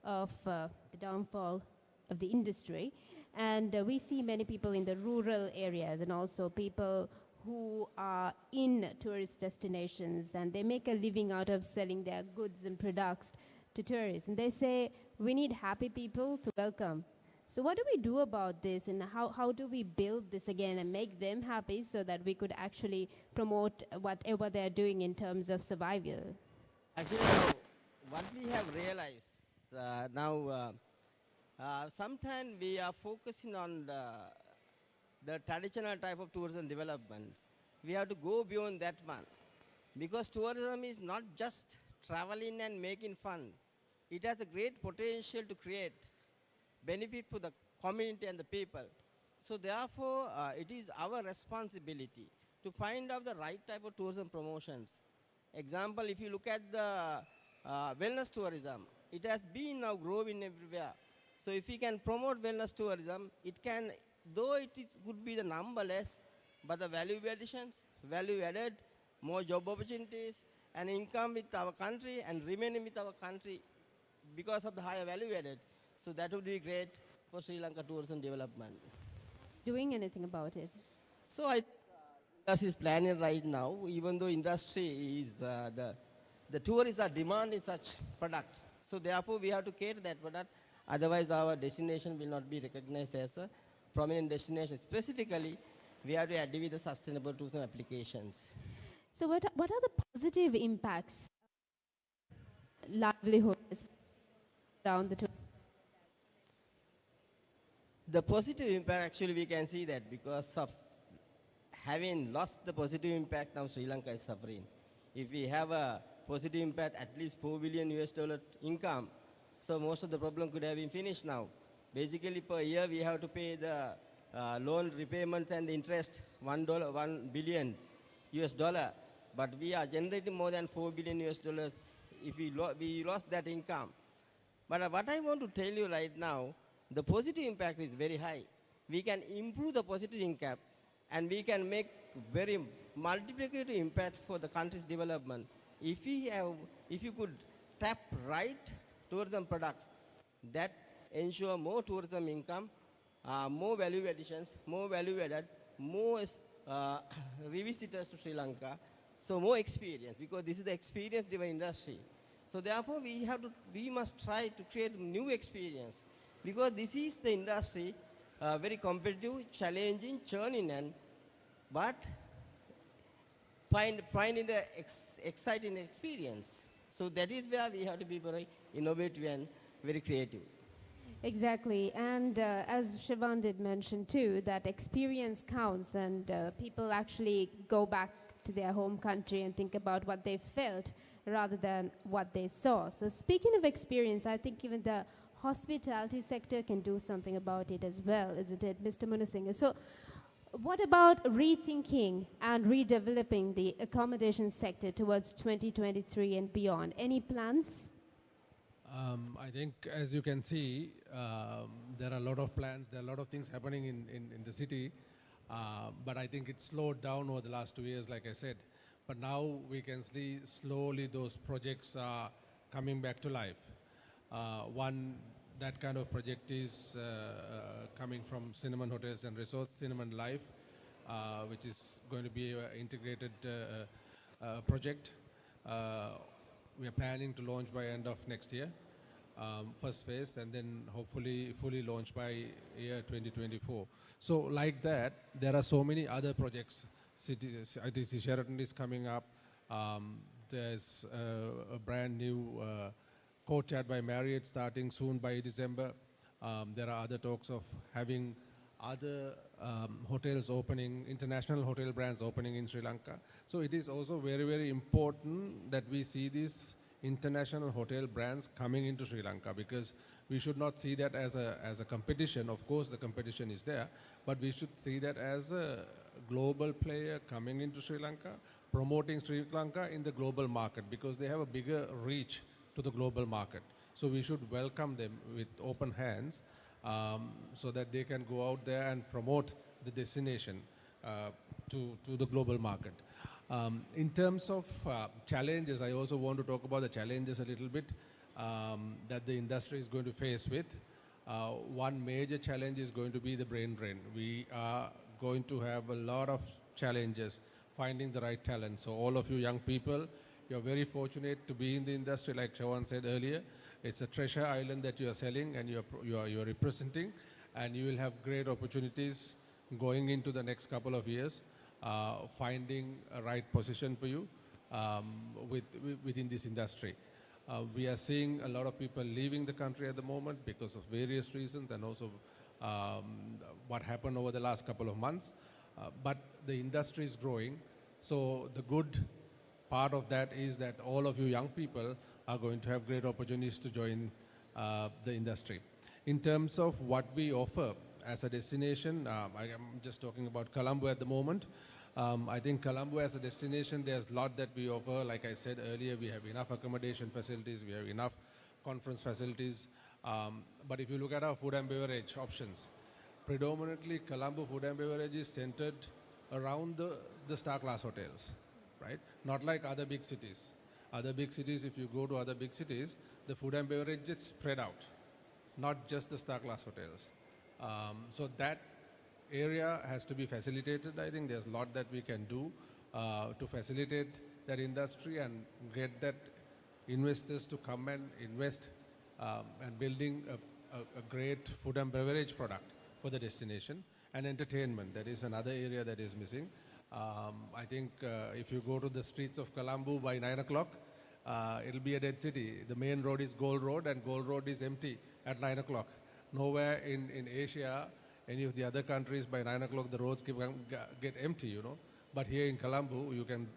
of the downfall of the industry. And we see many people in the rural areas and also people who are in tourist destinations, and they make a living out of selling their goods and products to tourists. And they say, we need happy people to welcome. So what do we do about this, and how do we build this again and make them happy so that we could actually promote whatever they're doing in terms of survival? Actually, what we have realized sometimes we are focusing on the traditional type of tourism development. We have to go beyond that one, because tourism is not just traveling and making fun. It has a great potential to create benefit for the community and the people. So therefore, it is our responsibility to find out the right type of tourism promotions. Example, if you look at the wellness tourism, it has been now growing everywhere. So if we can promote wellness tourism, it can, though it could be the number less, but the value additions, value added, more job opportunities, and income with our country and remaining with our country because of the higher value added. So that would be great for Sri Lanka tourism development. Doing anything about it? So I industry is planning right now, even though industry is, the tourists are demanding such product. So therefore we have to cater that product, otherwise our destination will not be recognized as a prominent destination. Specifically, we have to add with the sustainable tourism applications. So what are the positive impacts, livelihood around the tourism? The positive impact, actually we can see that because of having lost the positive impact, now Sri Lanka is suffering. If we have a positive impact, at least $4 billion US income, so most of the problem could have been finished now. Basically per year we have to pay the loan repayments and the interest, $1 billion US dollar, but we are generating more than $4 billion US if we lost that income. But what I want to tell you right now, the positive impact is very high. We can improve the positive impact, and we can make very multiplicative impact for the country's development. If you could tap right tourism product that ensure more tourism income, more value additions, more value added, more revisitors to Sri Lanka, so more experience, because this is the experience-driven industry. So therefore, we must try to create new experience, because this is the industry, very competitive, challenging, churning, but finding the exciting experience. So that is where we have to be very innovative and very creative. Exactly, and as Siobhan did mention too, that experience counts, and people actually go back to their home country and think about what they felt rather than what they saw. So speaking of experience, I think even the hospitality sector can do something about it as well, isn't it, Mr. Munasinghe? So what about rethinking and redeveloping the accommodation sector towards 2023 and beyond? Any plans? I think, as you can see, there are a lot of plans, there are a lot of things happening in the city, but I think it slowed down over the last 2 years, like I said. But now we can see slowly those projects are coming back to life. One, that kind of project is coming from Cinnamon Hotels and Resorts, Cinnamon Life, which is going to be an integrated project. We are planning to launch by end of next year, first phase, and then hopefully fully launch by year 2024. So like that, there are so many other projects. ITC Sheraton is coming up. There's a brand new Courtyard by Marriott starting soon by December. There are other talks of having other hotels opening, international hotel brands opening in Sri Lanka. So it is also very, very important that we see these international hotel brands coming into Sri Lanka, because we should not see that as a competition. Of course, the competition is there, but we should see that as a global player coming into Sri Lanka, promoting Sri Lanka in the global market, because they have a bigger reach to the global market. So we should welcome them with open hands, so that they can go out there and promote the destination to the global market. In terms of challenges, I also want to talk about the challenges a little bit that the industry is going to face with. One major challenge is going to be the brain drain. We are going to have a lot of challenges finding the right talent. So all of you young people, you're very fortunate to be in the industry. Like Shawan said earlier, it's a treasure island that you are selling and you are representing. and you will have great opportunities going into the next couple of years, finding a right position for you within this industry. We are seeing a lot of people leaving the country at the moment because of various reasons, and also what happened over the last couple of months. But the industry is growing, so the good part of that is that all of you young people are going to have great opportunities to join the industry. In terms of what we offer as a destination, I am just talking about Colombo at the moment. I think Colombo as a destination, there's a lot that we offer. Like I said earlier, we have enough accommodation facilities, we have enough conference facilities. But if you look at our food and beverage options, predominantly Colombo food and beverage is centered around the star class hotels, right? Not like other big cities. Other big cities, if you go to other big cities, the food and beverage is spread out, not just the star class hotels. So that area has to be facilitated. I think there's a lot that we can do to facilitate that industry and get that investors to come and invest and building a great food and beverage product for the destination. And entertainment, that is another area that is missing. I think if you go to the streets of Colombo by 9 o'clock, it'll be a dead city. The main road is Gold Road, and Gold Road is empty at 9 o'clock. Nowhere in Asia, any of the other countries, by 9 o'clock the roads get empty, you know. But here in Colombo, you can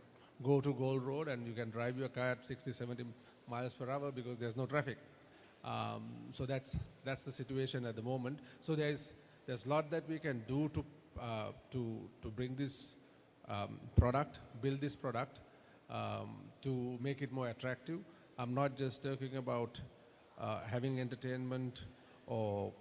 go to Gold Road and you can drive your car at 60, 70 miles per hour because there's no traffic. So that's the situation at the moment. So there's a lot that we can do to bring this product, build this product, to make it more attractive. I'm not just talking about having entertainment or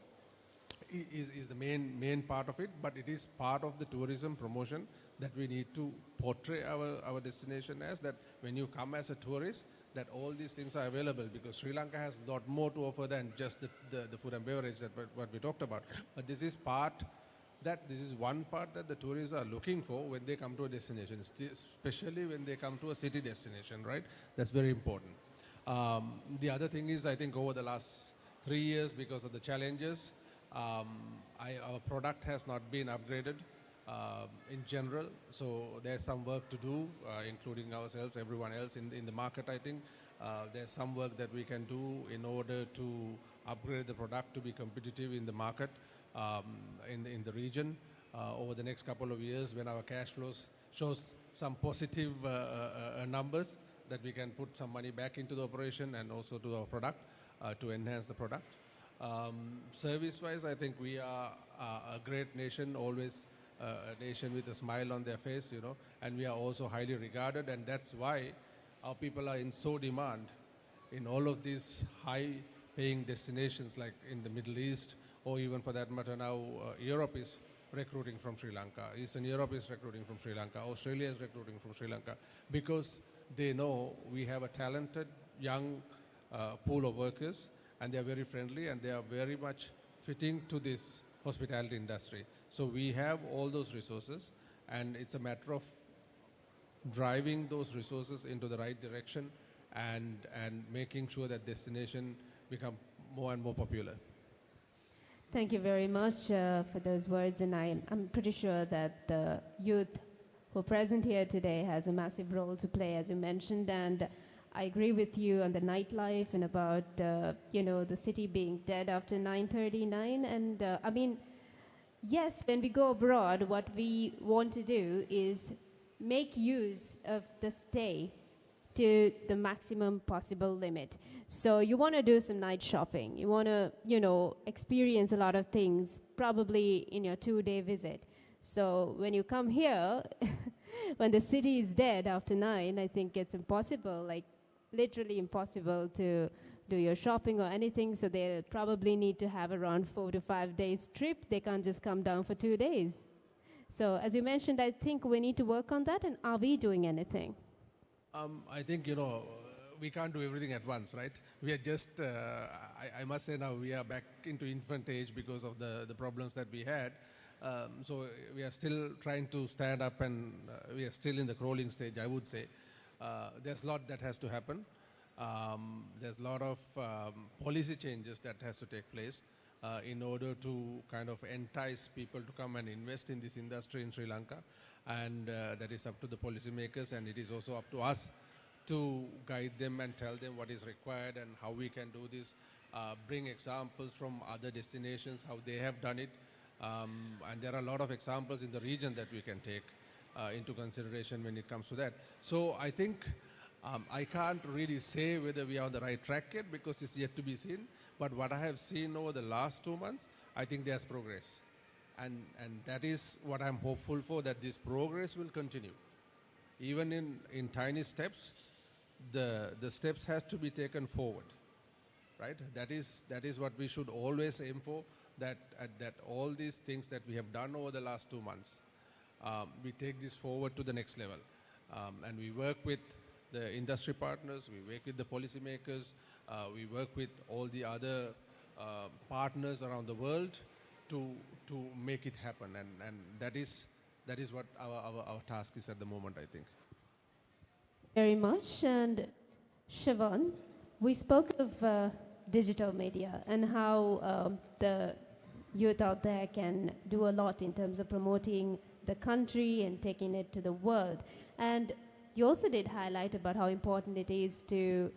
is the main part of it, but it is part of the tourism promotion that we need to portray our destination as, that when you come as a tourist, that all these things are available, because Sri Lanka has a lot more to offer than just the food and beverage that what we talked about. But this is one part that the tourists are looking for when they come to a destination, especially when they come to a city destination, right? That's very important. The other thing is, I think over the last 3 years, because of the challenges, our product has not been upgraded in general. So there's some work to do, including ourselves, everyone else in the market, I think. There's some work that we can do in order to upgrade the product to be competitive in the market, in the region, over the next couple of years, when our cash flows shows some positive numbers, that we can put some money back into the operation and also to our product to enhance the product. Service-wise, I think we are a great nation, always a nation with a smile on their face, you know, and we are also highly regarded, and that's why our people are in so demand in all of these high-paying destinations, like in the Middle East, or even for that matter now, Europe is recruiting from Sri Lanka, Eastern Europe is recruiting from Sri Lanka, Australia is recruiting from Sri Lanka, because they know we have a talented young pool of workers, and they are very friendly, and they are very much fitting to this hospitality industry. So we have all those resources, and it's a matter of driving those resources into the right direction and making sure that destination become more and more popular. Thank you very much for those words, and I'm pretty sure that the youth who are present here today has a massive role to play, as you mentioned, and I agree with you on the nightlife and about, the city being dead after 9:39. And I mean, yes, when we go abroad, what we want to do is make use of the stay to the maximum possible limit. So you want to do some night shopping. You want to, experience a lot of things, probably in your 2-day visit. So when you come here, when the city is dead after 9, I think it's impossible, like literally impossible to do your shopping or anything. So they'll probably need to have around 4 to 5 days trip. They can't just come down for 2 days. So as you mentioned, I think we need to work on that. And are we doing anything? I think, we can't do everything at once, right? We are just, I must say now, we are back into infant age because of the problems that we had. So we are still trying to stand up, and we are still in the crawling stage, I would say. There's a lot that has to happen. There's a lot of policy changes that has to take place. in order to kind of entice people to come and invest in this industry in Sri Lanka. And that is up to the policymakers, and it is also up to us to guide them and tell them what is required and how we can do this, bring examples from other destinations, how they have done it. And there are a lot of examples in the region that we can take into consideration when it comes to that. So I think I can't really say whether we are on the right track yet because it's yet to be seen. But what I have seen over the last 2 months, I think there's progress. And that is what I'm hopeful for, that this progress will continue. Even in tiny steps, the steps have to be taken forward, right? That is what we should always aim for, that all these things that we have done over the last 2 months, we take this forward to the next level. And we work with the industry partners, we work with the policymakers, we work with all the other partners around the world to make it happen. And that is what our task is at the moment, I think. Very much. And Siobhan, we spoke of digital media and how the youth out there can do a lot in terms of promoting the country and taking it to the world. And you also did highlight about how important it is to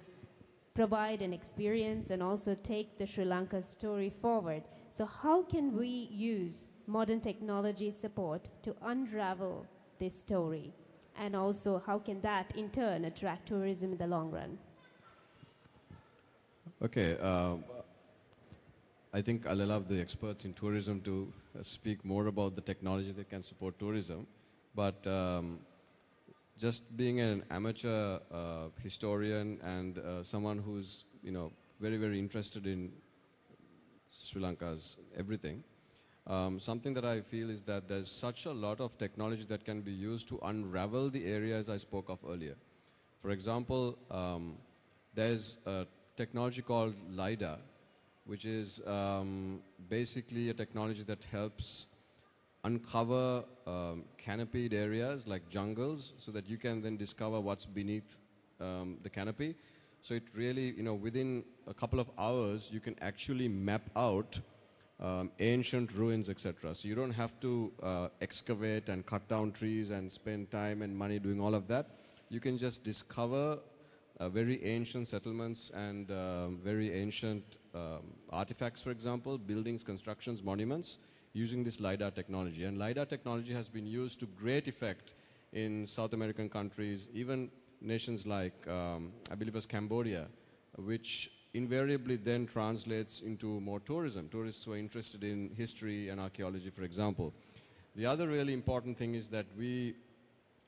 provide an experience and also take the Sri Lanka story forward. So how can we use modern technology support to unravel this story? And also, how can that, in turn, attract tourism in the long run? Okay. I think I'll allow the experts in tourism to speak more about the technology that can support tourism. But just being an amateur historian and someone who's, very, very interested in Sri Lanka's everything, something that I feel is that there's such a lot of technology that can be used to unravel the areas I spoke of earlier. For example, there's a technology called LiDAR, which is basically a technology that helps uncover canopied areas like jungles so that you can then discover what's beneath the canopy. So it really, within a couple of hours, you can actually map out ancient ruins, etc. So you don't have to excavate and cut down trees and spend time and money doing all of that. You can just discover very ancient settlements and very ancient artifacts, for example, buildings, constructions, monuments, using this LiDAR technology. And LiDAR technology has been used to great effect in South American countries, even nations like, I believe it was Cambodia, which invariably then translates into more tourism. Tourists who are interested in history and archaeology, for example. The other really important thing is that we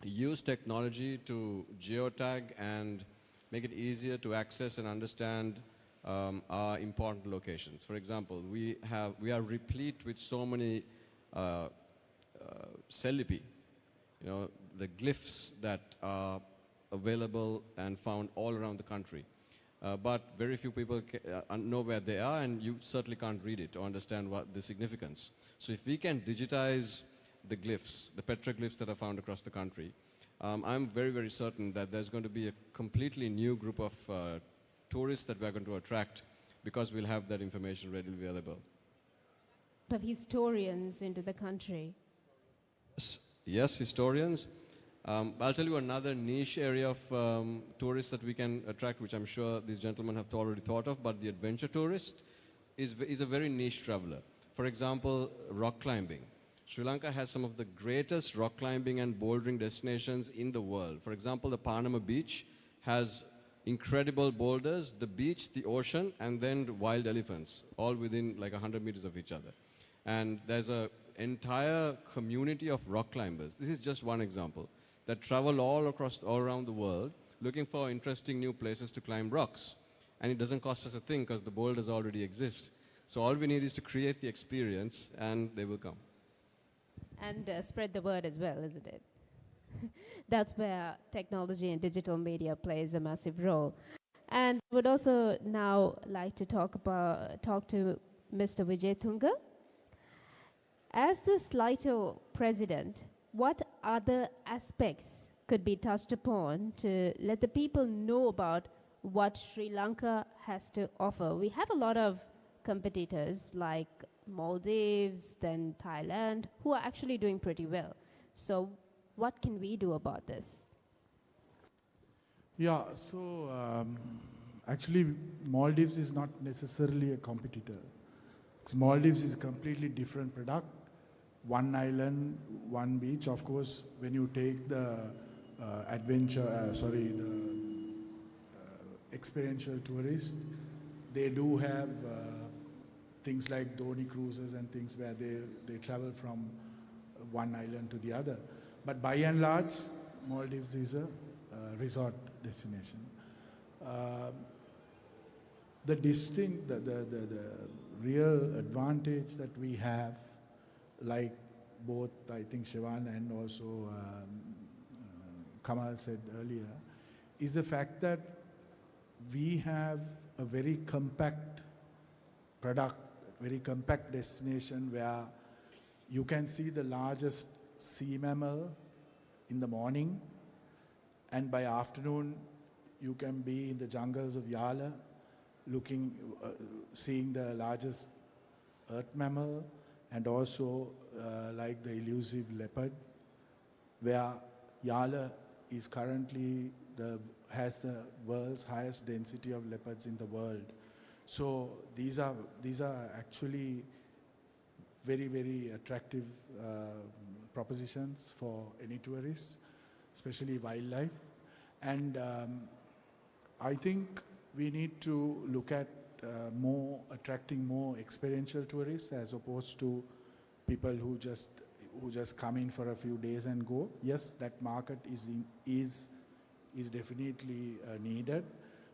use technology to geotag and make it easier to access and understand our important locations. For example, we are replete with so many SLTE, the glyphs that are available and found all around the country. But very few people know where they are, and you certainly can't read it or understand what the significance. So if we can digitize the glyphs, the petroglyphs that are found across the country, I'm very, very certain that there's going to be a completely new group of tourists that we're going to attract because we'll have that information readily available. Of historians into the country. Yes, historians. I'll tell you another niche area of tourists that we can attract, which I'm sure these gentlemen have already thought of, but the adventure tourist is a very niche traveler. For example, rock climbing. Sri Lanka has some of the greatest rock climbing and bouldering destinations in the world. For example, the Panama beach has incredible boulders, the beach, the ocean, and then wild elephants, all within like 100 meters of each other. And there's an entire community of rock climbers. This is just one example, that travel all around the world looking for interesting new places to climb rocks. And it doesn't cost us a thing because the boulders already exist. So all we need is to create the experience and they will come. And spread the word as well, isn't it? That's where technology and digital media plays a massive role. And I would also now like to talk to Mr. Vijay Thunga. As the SLAITO president, what other aspects could be touched upon to let the people know about what Sri Lanka has to offer? We have a lot of competitors like Maldives, then Thailand, who are actually doing pretty well. So what can we do about this? Yeah, so actually Maldives is not necessarily a competitor. Maldives is a completely different product. One island, one beach. Of course, when you take the experiential tourist, they do have things like Dhoni cruises and things where they travel from one island to the other. But by and large, Maldives is a resort destination. The real advantage that we have, like both I think Shivan and also Kamal said earlier, is the fact that we have a very compact product, very compact destination where you can see the largest sea mammal in the morning, and by afternoon you can be in the jungles of Yala seeing the largest earth mammal, and also like the elusive leopard, where Yala is currently has the world's highest density of leopards in the world. So these are actually very, very attractive propositions for any tourists, especially wildlife. And I think we need to look at attracting more experiential tourists as opposed to people who just come in for a few days and go. Yes, that market is definitely needed,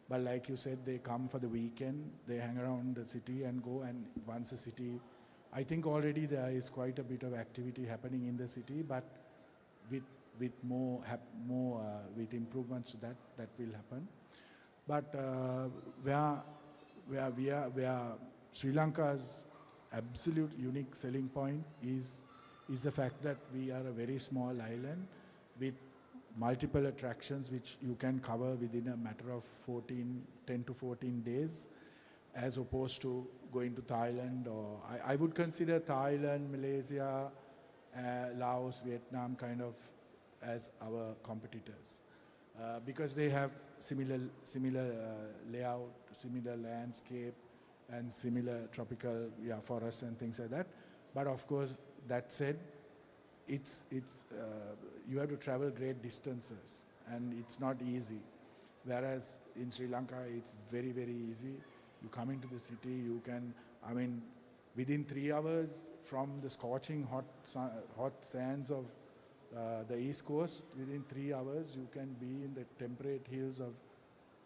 but like you said, they come for the weekend, they hang around the city and go, and once the city, I think already there is quite a bit of activity happening in the city, but with more with improvements to that will happen. But where Sri Lanka's absolute unique selling point is the fact that we are a very small island with multiple attractions which you can cover within a matter of 10 to 14 days, as opposed to going to Thailand, or I would consider Thailand, Malaysia, Laos, Vietnam kind of as our competitors, because they have similar layout, similar landscape, and similar tropical forests and things like that. But of course, that said, it's you have to travel great distances, and it's not easy. Whereas in Sri Lanka, it's very, very easy. You come into the city, you can, within 3 hours from the scorching hot sands of the East Coast, within 3 hours you can be in the temperate hills of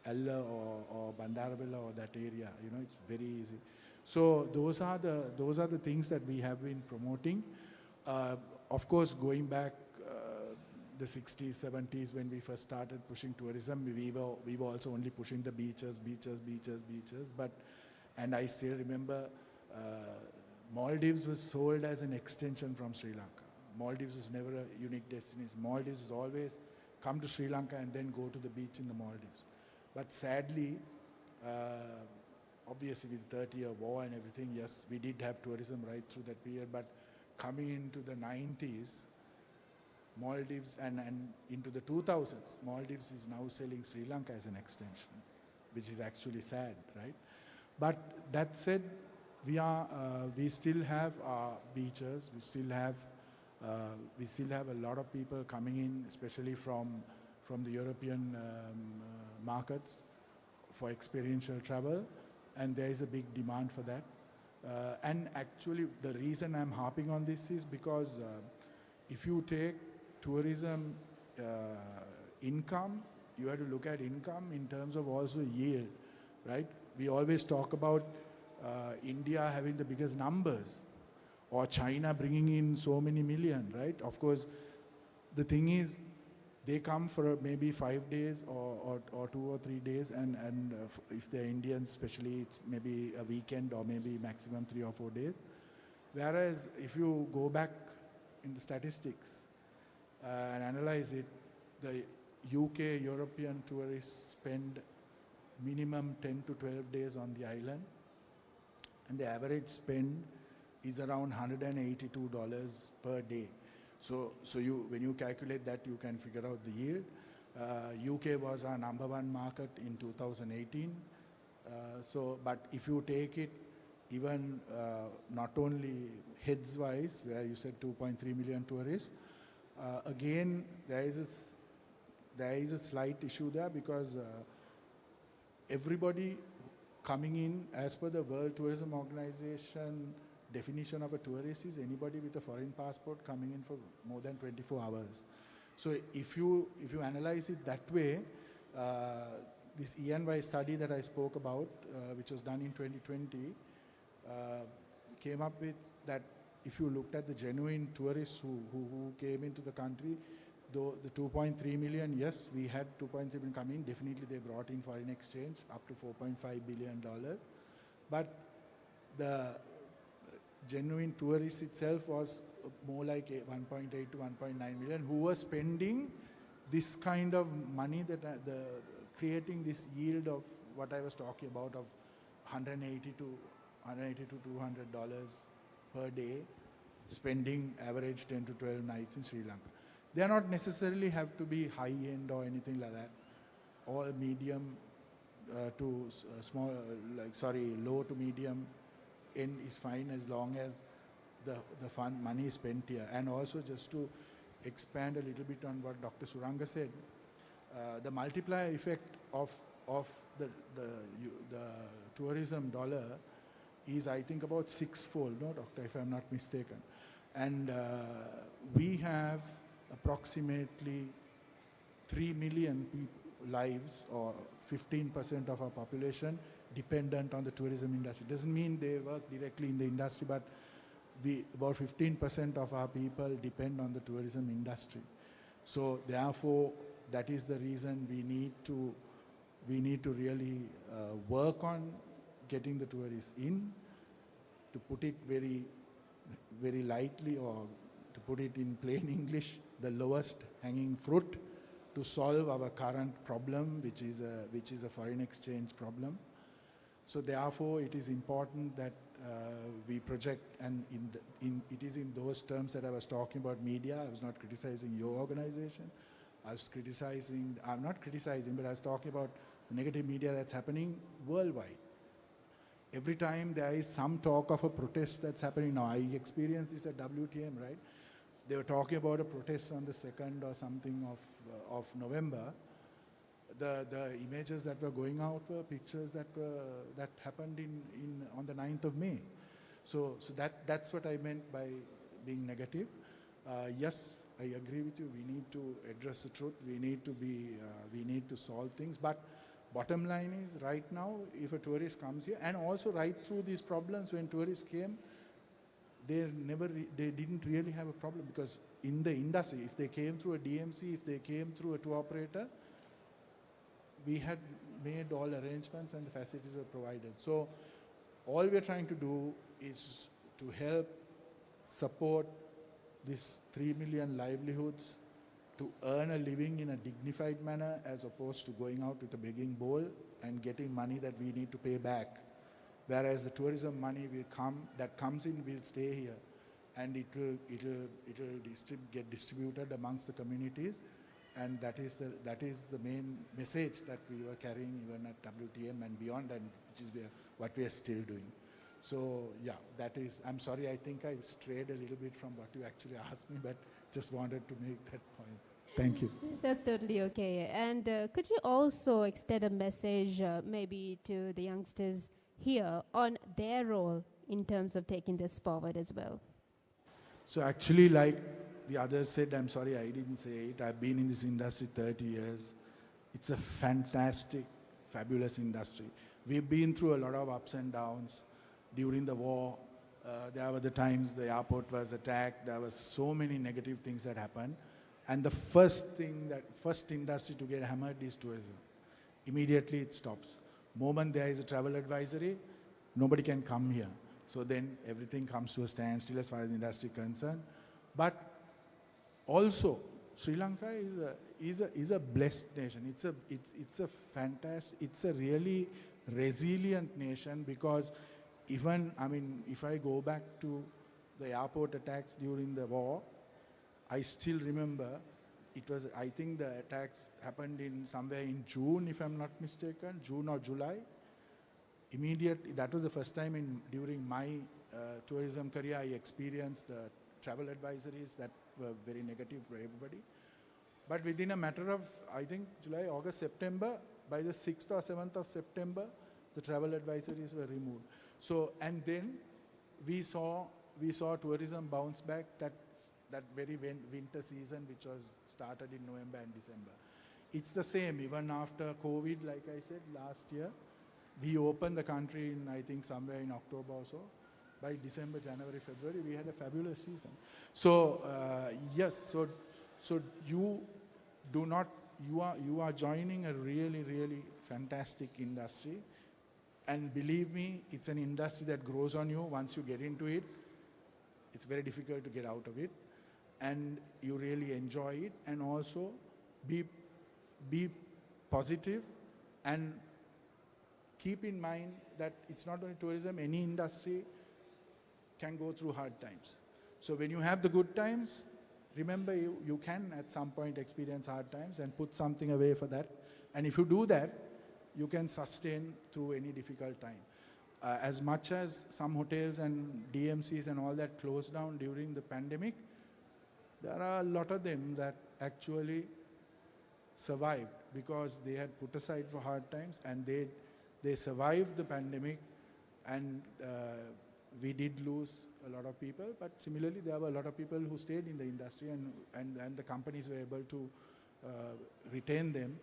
Ella or Bandarabilla or that area. It's very easy. So those are the things that we have been promoting. Of course, going back the 60s, 70s, when we first started pushing tourism, we were also only pushing the beaches. And I still remember Maldives was sold as an extension from Sri Lanka. Maldives was never a unique destination. Maldives is always come to Sri Lanka and then go to the beach in the Maldives. But sadly, obviously with the 30-year war and everything, yes, we did have tourism right through that period, but coming into the 90s, Maldives and into the 2000s, Maldives is now selling Sri Lanka as an extension, which is actually sad, right? But that said, we still have our beaches, we still have a lot of people coming in, especially from the European markets for experiential travel, and there is a big demand for that. And actually, the reason I'm harping on this is because if you take tourism income, you have to look at income in terms of also yield, right? We always talk about India having the biggest numbers, or China bringing in so many million, right? Of course, the thing is, they come for maybe 5 days or 2 or 3 days, and if they're Indians, especially, it's maybe a weekend or maybe maximum 3 or 4 days. Whereas if you go back in the statistics and analyze it, the UK European tourists spend minimum 10 to 12 days on the island, and the average spend is around $182 per day. So when you calculate that, you can figure out the yield. UK was our #1 market in 2018. But if you take it even not only heads-wise, where you said 2.3 million tourists, again, there is a slight issue there because everybody coming in, as per the World Tourism Organization definition of a tourist, is anybody with a foreign passport coming in for more than 24 hours. So if you analyze it that way, this EY study that I spoke about, which was done in 2020, came up with that if you looked at the genuine tourists who came into the country, though the 2.3 million, yes, we had 2.3 million come in, definitely they brought in foreign exchange up to $4.5 billion. But the genuine tourist itself was more like 1.8 to 1.9 million who were spending this kind of money that creating this yield of what I was talking about of $180 to $200 per day, spending average 10 to 12 nights in Sri Lanka. They are not necessarily have to be high end or anything like that, or medium to small, low to medium end is fine as long as the money is spent here. And also, just to expand a little bit on what Dr. Suranga said, the multiplier effect of the tourism dollar is, I think, about sixfold, no, Doctor, if I'm not mistaken. And we have approximately 3 million lives, or 15% of our population, dependent on the tourism industry. Doesn't mean they work directly in the industry, but about 15% of our people depend on the tourism industry. So therefore, that is the reason we need to really work on getting the tourists in. To put it very, very lightly, or to put it in plain English, the lowest hanging fruit to solve our current problem, which is a foreign exchange problem. So therefore, it is important that we project, and it is in those terms that I was talking about media. I was not criticizing your organization. I'm not criticizing, but I was talking about the negative media that's happening worldwide. Every time there is some talk of a protest that's happening now, I experienced this at WTM, right? They were talking about a protest on the 2nd or something of November. The images that were going out were pictures that happened on the 9th of May. So that's what I meant by being negative. Yes, I agree with you. We need to address the truth. We need to solve things. But bottom line is, right now, if a tourist comes here, and also right through these problems, when tourists came, they didn't really have a problem, because in the industry, if they came through a DMC, if they came through a tour operator, we had made all arrangements and the facilities were provided. So all we're trying to do is to help support these 3 million livelihoods to earn a living in a dignified manner, as opposed to going out with a begging bowl and getting money that we need to pay back. Whereas the tourism money that comes in will stay here, and it will get distributed amongst the communities. And that is the main message that we were carrying even at WTM and beyond, and which is what we are still doing. So yeah, that is, I'm sorry, I think I strayed a little bit from what you actually asked me, but just wanted to make that point. Thank you. That's totally okay. And could you also extend a message maybe to the youngsters here on their role in terms of taking this forward as well? So actually, like the others said, I'm sorry I didn't say it, I've been in this industry 30 years. It's a fantastic, fabulous industry. We've been through a lot of ups and downs. During the war, there were the times the airport was attacked. There were so many negative things that happened. And the first industry to get hammered is tourism. Immediately it stops. Moment there is a travel advisory, nobody can come here. So then everything comes to a standstill as far as the industry is concerned. But also, Sri Lanka is a blessed nation. It's a fantastic, it's a really resilient nation, because even, I mean, if I go back to the airport attacks during the war, I still remember it was, I think the attacks happened in somewhere in June, if I'm not mistaken, June or July. Immediately, that was the first time during my tourism career I experienced the travel advisories that were very negative for everybody. But within a matter of, I think, July, August, September, by the 6th or 7th of September, the travel advisories were removed. So, and then we saw tourism bounce back that very winter season, which was started in November and December. It's the same, even after COVID, like I said, last year, we opened the country in, I think, somewhere in October or so. By December, January, February, we had a fabulous season. So, yes, so you are joining a really, really fantastic industry. And believe me, it's an industry that grows on you. Once you get into it, it's very difficult to get out of it. And you really enjoy it. And also be positive and keep in mind that it's not only tourism, any industry can go through hard times. So when you have the good times, remember you can at some point experience hard times and put something away for that. And if you do that, you can sustain through any difficult time. As much as some hotels and DMCs and all that closed down during the pandemic, there are a lot of them that actually survived because they had put aside for hard times and they survived the pandemic, and we did lose a lot of people, but similarly there were a lot of people who stayed in the industry and the companies were able to retain them,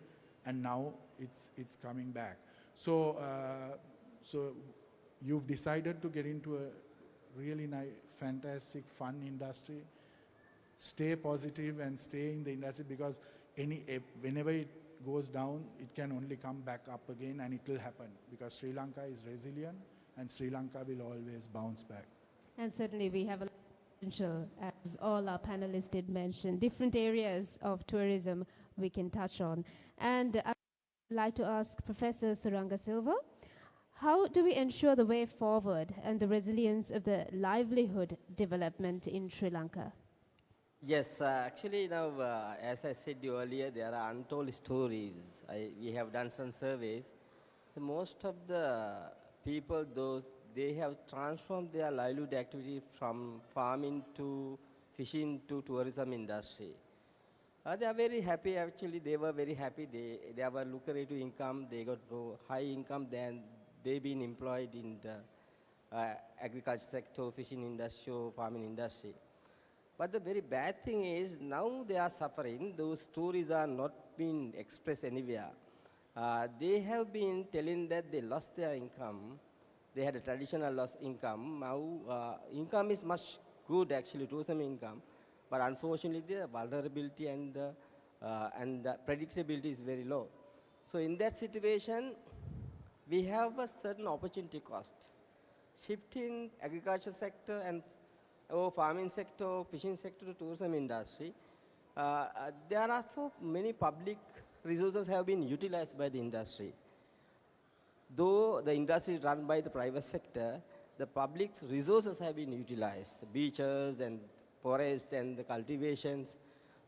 and now it's coming back. So so you've decided to get into a really nice, fantastic, fun industry. Stay positive and stay in the industry, because whenever it goes down, it can only come back up again, and it will happen because Sri Lanka is resilient and Sri Lanka will always bounce back. And certainly we have a potential, as all our panelists did mention, different areas of tourism we can touch on. And I'd like to ask Professor Suranga Silva, how do we ensure the way forward and the resilience of the livelihood development in Sri Lanka? Yes, actually now, as I said earlier, there are untold stories. We have done some surveys. So most of the people, they have transformed their livelihood activity from farming to fishing to tourism industry. They are very happy, actually. They were very happy. They have a lucrative income. They got high income. Then they've been employed in the agriculture sector, fishing industry, farming industry. But the very bad thing is now they are suffering. Those stories are not being expressed anywhere. They have been telling that they lost their income. They had a traditional lost income. Now income is much good, actually, tourism income. But unfortunately, the vulnerability and the predictability is very low. So in that situation, we have a certain opportunity cost. Shifting agriculture sector and farming sector, fishing sector to tourism industry, there are so many public resources have been utilized by the industry. Though the industry is run by the private sector, the public resources have been utilized, beaches and forests and the cultivations.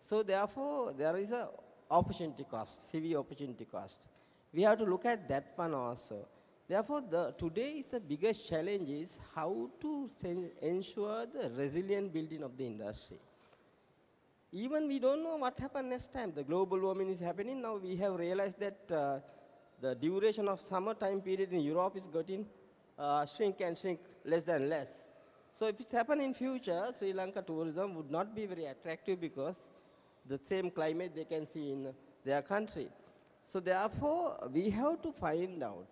So therefore, there is a opportunity cost, severe opportunity cost. We have to look at that one also. Therefore, today is the biggest challenge is how to ensure the resilient building of the industry. Even we don't know what happens next time. The global warming is happening. Now we have realized that the duration of summer time period in Europe is getting shrink and shrink less than less. So if it's happened in future, Sri Lanka tourism would not be very attractive because the same climate they can see in their country. So therefore, we have to find out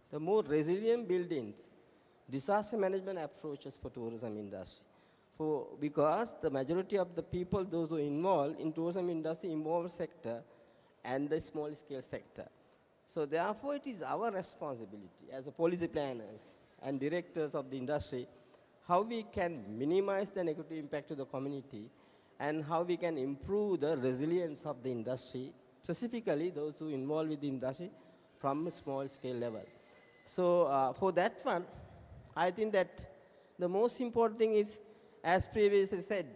the more resilient buildings, disaster management approaches for tourism industry. Because the majority of the people, those who are involved in tourism industry, involved sector and the small scale sector. So therefore, it is our responsibility as a policy planners and directors of the industry, how we can minimize the negative impact to the community and how we can improve the resilience of the industry, specifically those who are involved with the industry from a small scale level. So for that one, I think that the most important thing is, as previously said,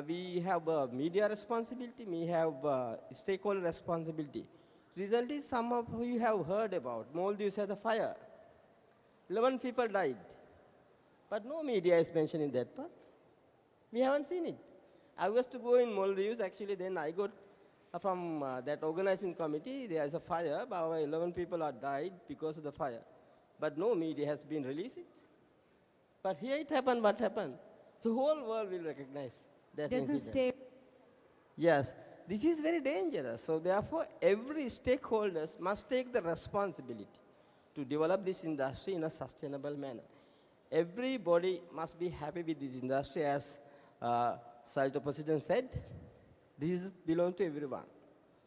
we have media responsibility, we have stakeholder responsibility. Recently, some of you have heard about Maldives had a fire. 11 people died. But no media is mentioned in that part. We haven't seen it. I was to go in Maldives, actually, then I got from that organizing committee, there is a fire, about 11 people are died because of the fire. But no media has been released it. But here it happened, what happened? The whole world will recognize that Doesn't incident. stay. Yes, this is very dangerous. So therefore, every stakeholders must take the responsibility to develop this industry in a sustainable manner. Everybody must be happy with this industry, as SLTE President said. This belongs to everyone.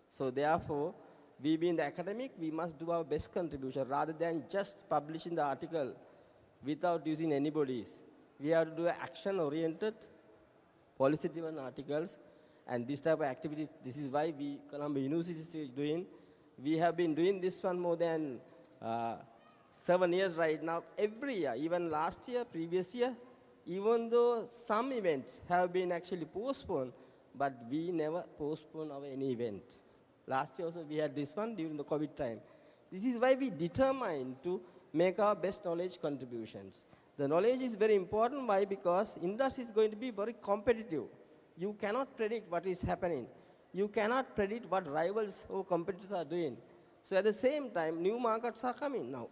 So therefore, we being the academic, we must do our best contribution rather than just publishing the article without using anybody's. We have to do action-oriented, policy-driven articles, and this type of activities. This is why we, Colombo University, is doing. We have been doing this one more than 7 years right now. Every year, even last year, previous year, even though some events have been actually postponed, but we never postpone our any event. Last year also we had this one during the COVID time. This is why we determined to make our best knowledge contributions. The knowledge is very important. Why? Because industry is going to be very competitive. You cannot predict what is happening. You cannot predict what rivals or competitors are doing. So at the same time, new markets are coming now.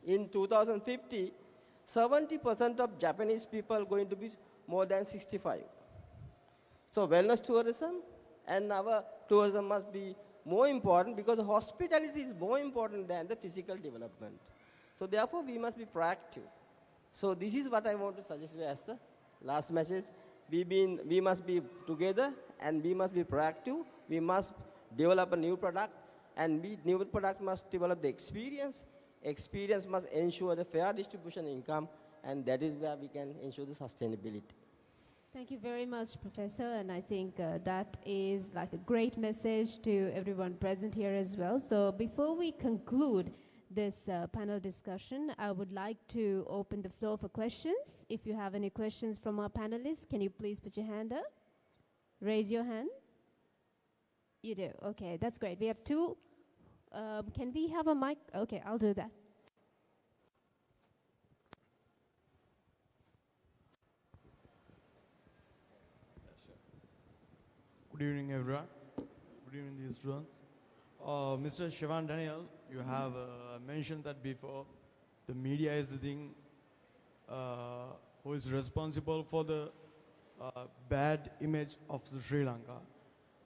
In 2050, 70% of Japanese people are going to be more than 65. So wellness tourism and our tourism must be more important, because hospitality is more important than the physical development. So therefore, we must be proactive. So this is what I want to suggest you as the last message. We must be together and we must be proactive. We must develop a new product, and new product must develop the experience. Experience must ensure the fair distribution income, and that is where we can ensure the sustainability. Thank you very much, Professor, and I think that is like a great message to everyone present here as well. So before we conclude this panel discussion, I would like to open the floor for questions. If you have any questions from our panelists, can you please put your hand up? Raise your hand. You do? Okay, that's great. We have two. Can we have a mic? Okay, I'll do that. Good evening, everyone. Good evening, dear students. Mr. Shivan Daniel, you have mentioned that before. The media is the thing who is responsible for the bad image of Sri Lanka,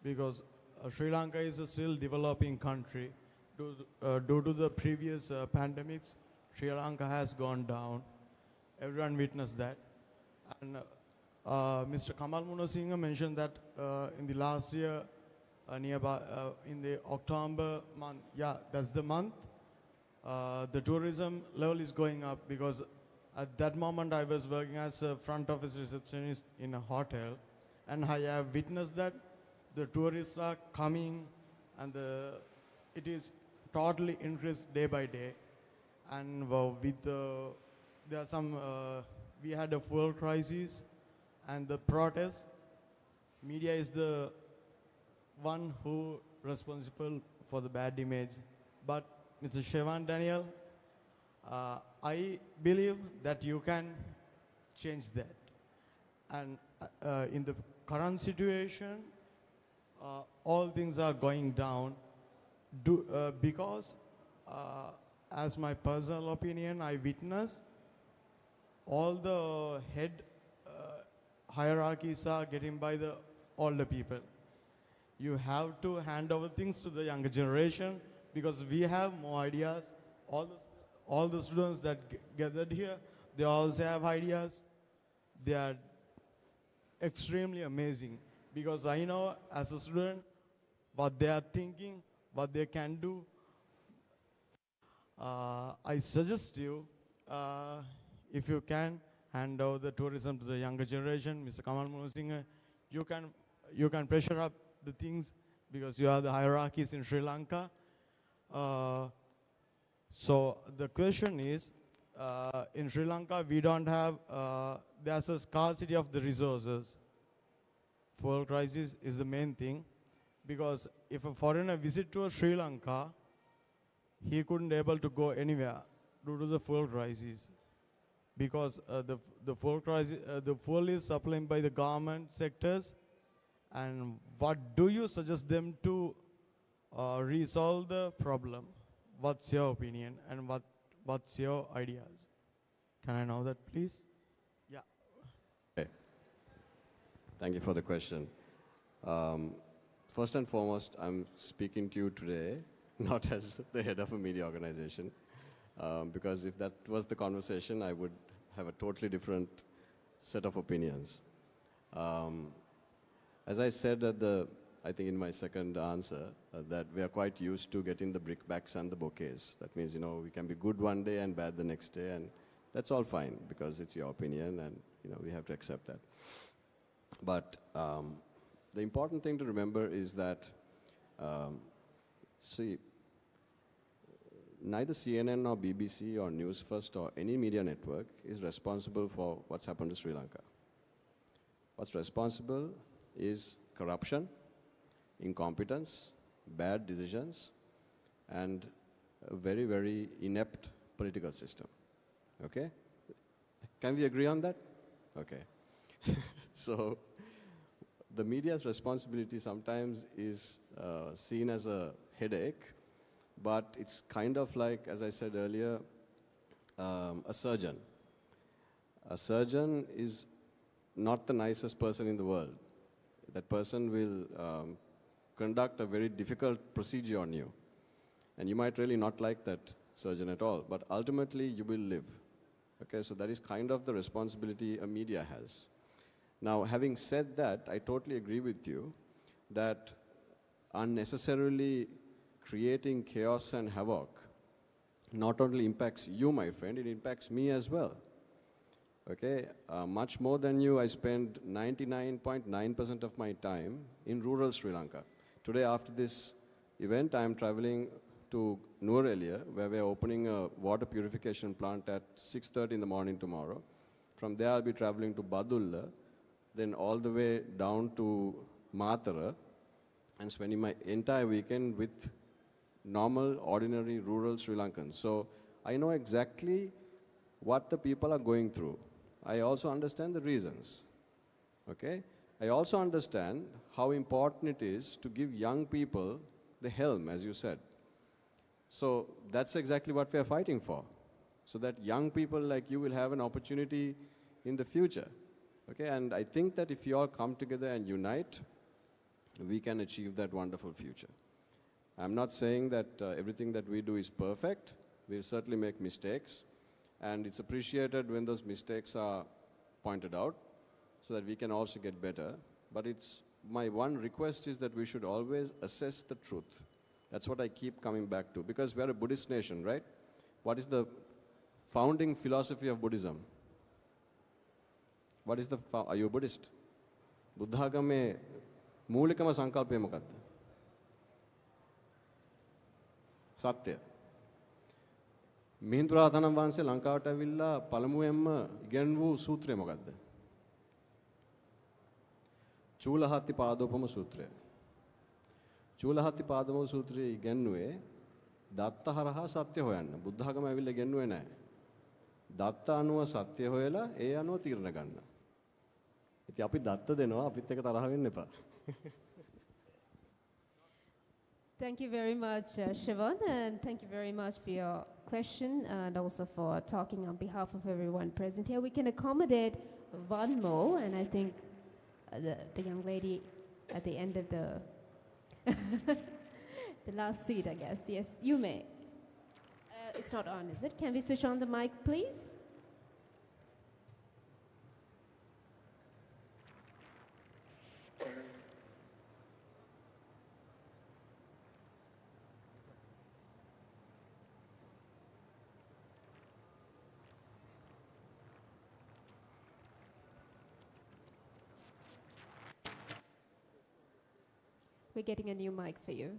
because Sri Lanka is a still developing country. Due to the previous pandemics, Sri Lanka has gone down. Everyone witnessed that. And Mr. Kamal Munasinghe mentioned that in the last year, nearby in the October month, yeah, that's the month, the tourism level is going up, because at that moment I was working as a front office receptionist in a hotel, and I have witnessed that the tourists are coming, and it is totally increased day by day. And with there are some, we had a fuel crisis and the protest. Media is the one who responsible for the bad image. But Mr. Shivan Daniel, I believe that you can change that. And in the current situation, all things are going down because, as my personal opinion, I witness all the head hierarchies are getting by the older people. You have to hand over things to the younger generation, because we have more ideas. All the students that gathered here, they also have ideas. They are extremely amazing, because I know as a student what they are thinking, what they can do. I suggest you, if you can, hand over the tourism to the younger generation. Mr. Kamal Munasinghe, you can pressure up the things, because you are the hierarchies in Sri Lanka. So the question is, in Sri Lanka, we don't have, there's a scarcity of the resources. Fuel crisis is the main thing, because if a foreigner visit to Sri Lanka, he couldn't able to go anywhere due to the fuel crisis, because the fuel crisis, the fuel is supplied by the government sectors. And what do you suggest them to resolve the problem? What's your opinion and what's your ideas? Can I know that, please? Yeah. Okay. Thank you for the question. First and foremost, I'm speaking to you today, not as the head of a media organization, because if that was the conversation, I would have a totally different set of opinions. As I said I think in my second answer, that we are quite used to getting the brickbats and the bouquets. That means, we can be good one day and bad the next day, and that's all fine because it's your opinion, and we have to accept that. But the important thing to remember is that, see, neither CNN or BBC or News First or any media network is responsible for what's happened to Sri Lanka. What's responsible is corruption, incompetence, bad decisions, and a very, very inept political system. Okay? Can we agree on that? Okay. So the media's responsibility sometimes is seen as a headache, but it's kind of like, as I said earlier, a surgeon. A surgeon is not the nicest person in the world. That person will conduct a very difficult procedure on you. And you might really not like that surgeon at all, but ultimately you will live. Okay, so that is kind of the responsibility a media has. Now, having said that, I totally agree with you that unnecessarily creating chaos and havoc not only impacts you, my friend, it impacts me as well. Okay, much more than you, I spend 99.9% of my time in rural Sri Lanka. Today, after this event, I am traveling to Nuwara, where we are opening a water purification plant at 6:30 in the morning tomorrow. From there, I'll be traveling to Badulla, then all the way down to Matara, and spending my entire weekend with normal, ordinary, rural Sri Lankans. So I know exactly what the people are going through. I also understand the reasons. Okay? I also understand how important it is to give young people the helm, as you said. So that's exactly what we are fighting for, so that young people like you will have an opportunity in the future. Okay? And I think that if you all come together and unite, we can achieve that wonderful future. I'm not saying that everything that we do is perfect. We'll certainly make mistakes. And it's appreciated when those mistakes are pointed out so that we can also get better. But my one request is that we should always assess the truth. That's what I keep coming back to. Because we're a Buddhist nation, right? What is the founding philosophy of Buddhism? Are you a Buddhist? Buddhagame moolikama sankalpaya mokadda? Satya. Mihindu රහතන් වහන්සේ ලංකාවට ඇවිල්ලා පළමුවෙන්ම ඉගෙනවූ සූත්‍රය මොකක්ද? චූලහත්ති පාදෝපම සූත්‍රය. චූලහත්ති පාදෝපම සූත්‍රයේ ඉගෙනුවේ දත්ත හරහා සත්‍ය හොයන්න. බුද්ධ ධර්ම ඇවිල්ලා ඉගෙනුවේ නැහැ. දත්ත අනුව සත්‍ය හොයලා ඒ අනුව තීරණ ගන්න. ඉතින් අපි දත්ත දෙනවා අපිත් එක තරහ වෙන්න එපා. Thank you very much, Siobhan, and thank you very much for your question and also for talking on behalf of everyone present here. We can accommodate one more, and I think the young lady at the end of the the last seat, I guess. Yes, you may. It's not on, is it? Can we switch on the mic, please? We're getting a new mic for you.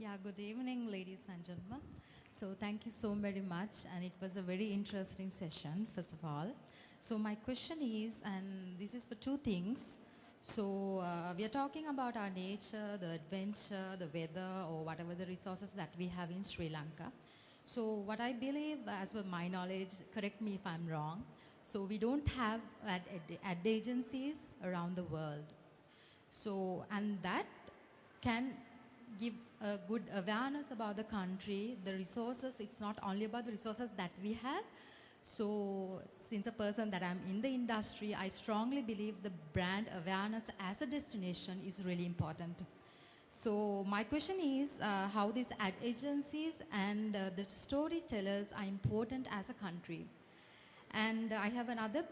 Yeah, good evening, ladies and gentlemen. So thank you so very much, and it was a very interesting session, first of all. So my question is, and this is for two things. So we are talking about our nature, the adventure, the weather, or whatever the resources that we have in Sri Lanka. So what I believe, as per my knowledge, correct me if I'm wrong, so we don't have ad agencies around the world. So, and that can give a good awareness about the country, the resources. It's not only about the resources that we have. So, since a person that I'm in the industry, I strongly believe the brand awareness as a destination is really important. So, my question is how these ad agencies and the storytellers are important as a country. And I have another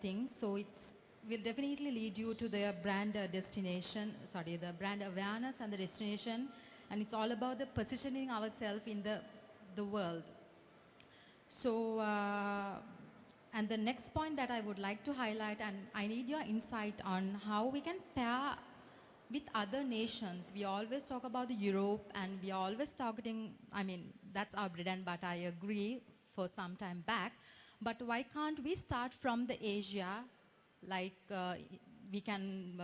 thing. So, it's will definitely lead you to the brand destination, sorry, the brand awareness and the destination. And it's all about the positioning ourselves in the world. So, and the next point that I would like to highlight, and I need your insight on how we can pair with other nations. We always talk about Europe, and we are always targeting, I mean, that's our bread and butter, I agree, for some time back. But why can't we start from the Asia? Like we can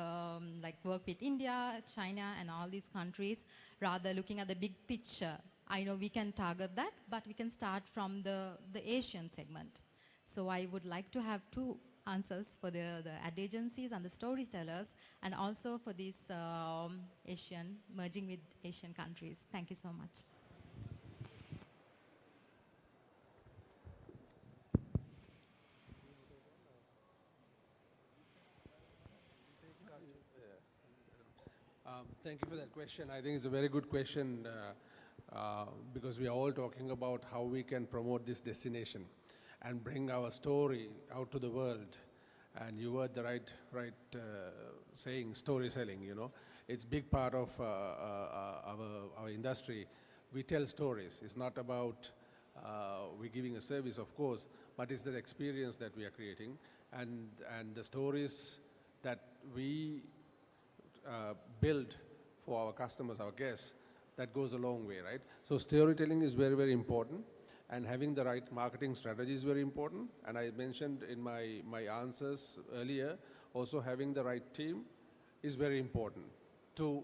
like work with India, China, and all these countries, rather looking at the big picture. I know we can target that, but we can start from the Asian segment. So I would like to have two answers for the ad agencies and the storytellers, and also for this Asian, merging with Asian countries. Thank you so much. Thank you for that question. I think it's a very good question because we are all talking about how we can promote this destination and bring our story out to the world. And you were the right saying, story selling, you know. It's big part of our industry. We tell stories. It's not about we're giving a service, of course, but it's the experience that we are creating and the stories that we build for our customers, our guests, that goes a long way, right? So storytelling is very, very important, and having the right marketing strategy is very important. And I mentioned in my answers earlier, also having the right team is very important to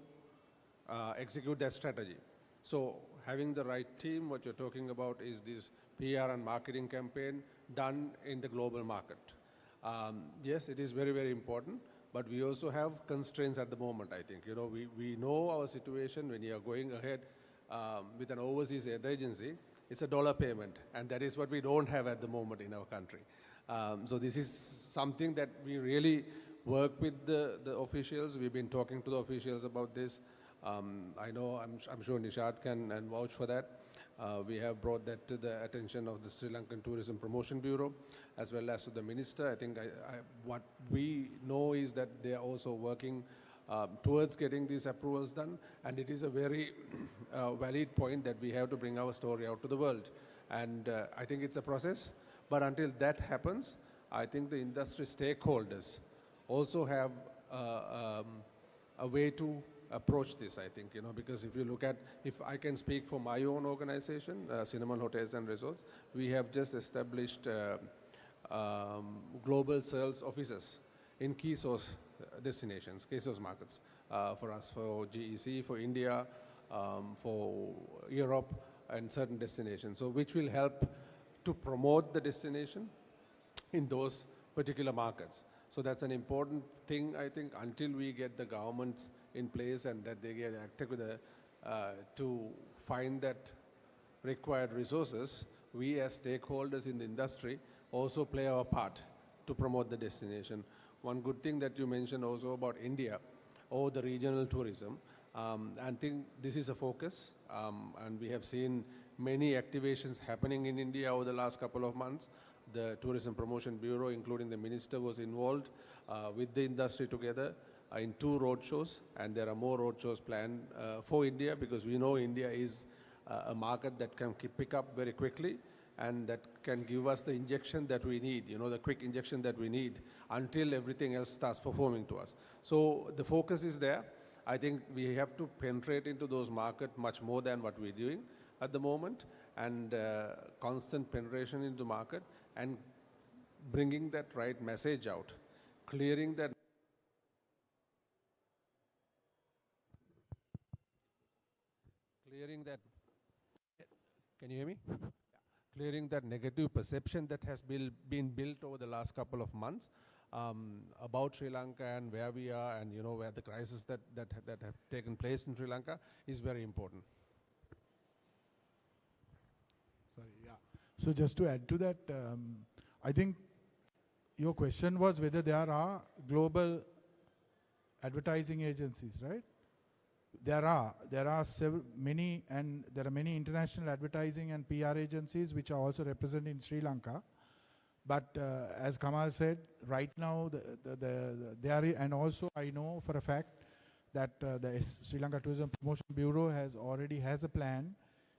execute that strategy. So having the right team, what you're talking about is this PR and marketing campaign done in the global market. Yes, it is very, very important. But we also have constraints at the moment, I think. You know, we know our situation when you are going ahead with an overseas aid agency. It's a dollar payment, and that is what we don't have at the moment in our country. So this is something that we really work with the officials. We've been talking to the officials about this. I know, I'm sure Nishad can vouch for that. We have brought that to the attention of the Sri Lankan Tourism Promotion Bureau, as well as to the minister. I think what we know is that they are also working towards getting these approvals done, and it is a very valid point that we have to bring our story out to the world. And I think it's a process, but until that happens, I think the industry stakeholders also have a way to approach this, I think, you know, because if you look at, if I can speak for my own organization, Cinnamon Hotels and Resorts, we have just established global sales offices in key source destinations, key source markets for us, for GEC, for India, for Europe, and certain destinations, so which will help to promote the destination in those particular markets. So that's an important thing, I think, until we get the governments in place and that they get active with to find that required resources. We as stakeholders in the industry also play our part to promote the destination. One good thing that you mentioned also about India or the regional tourism, I think this is a focus, and we have seen many activations happening in India over the last couple of months. The Tourism Promotion Bureau, including the minister, was involved with the industry together in 2 roadshows, and there are more roadshows planned for India, because we know India is a market that can pick up very quickly and that can give us the injection that we need, you know, the quick injection that we need until everything else starts performing to us. So the focus is there. I think we have to penetrate into those markets much more than what we're doing at the moment, and constant penetration into market and bringing that right message out, clearing that. Clearing that, can you hear me? Yeah. Clearing that negative perception that has been built over the last couple of months about Sri Lanka and where we are, and where the crisis that have taken place in Sri Lanka is very important. Sorry, yeah. So just to add to that, I think your question was whether there are global advertising agencies, right? There are many, and there are many international advertising and PR agencies which are also represented in Sri Lanka. But as Kamal said, right now there is, and also I know for a fact that the Sri Lanka Tourism Promotion Bureau already has a plan.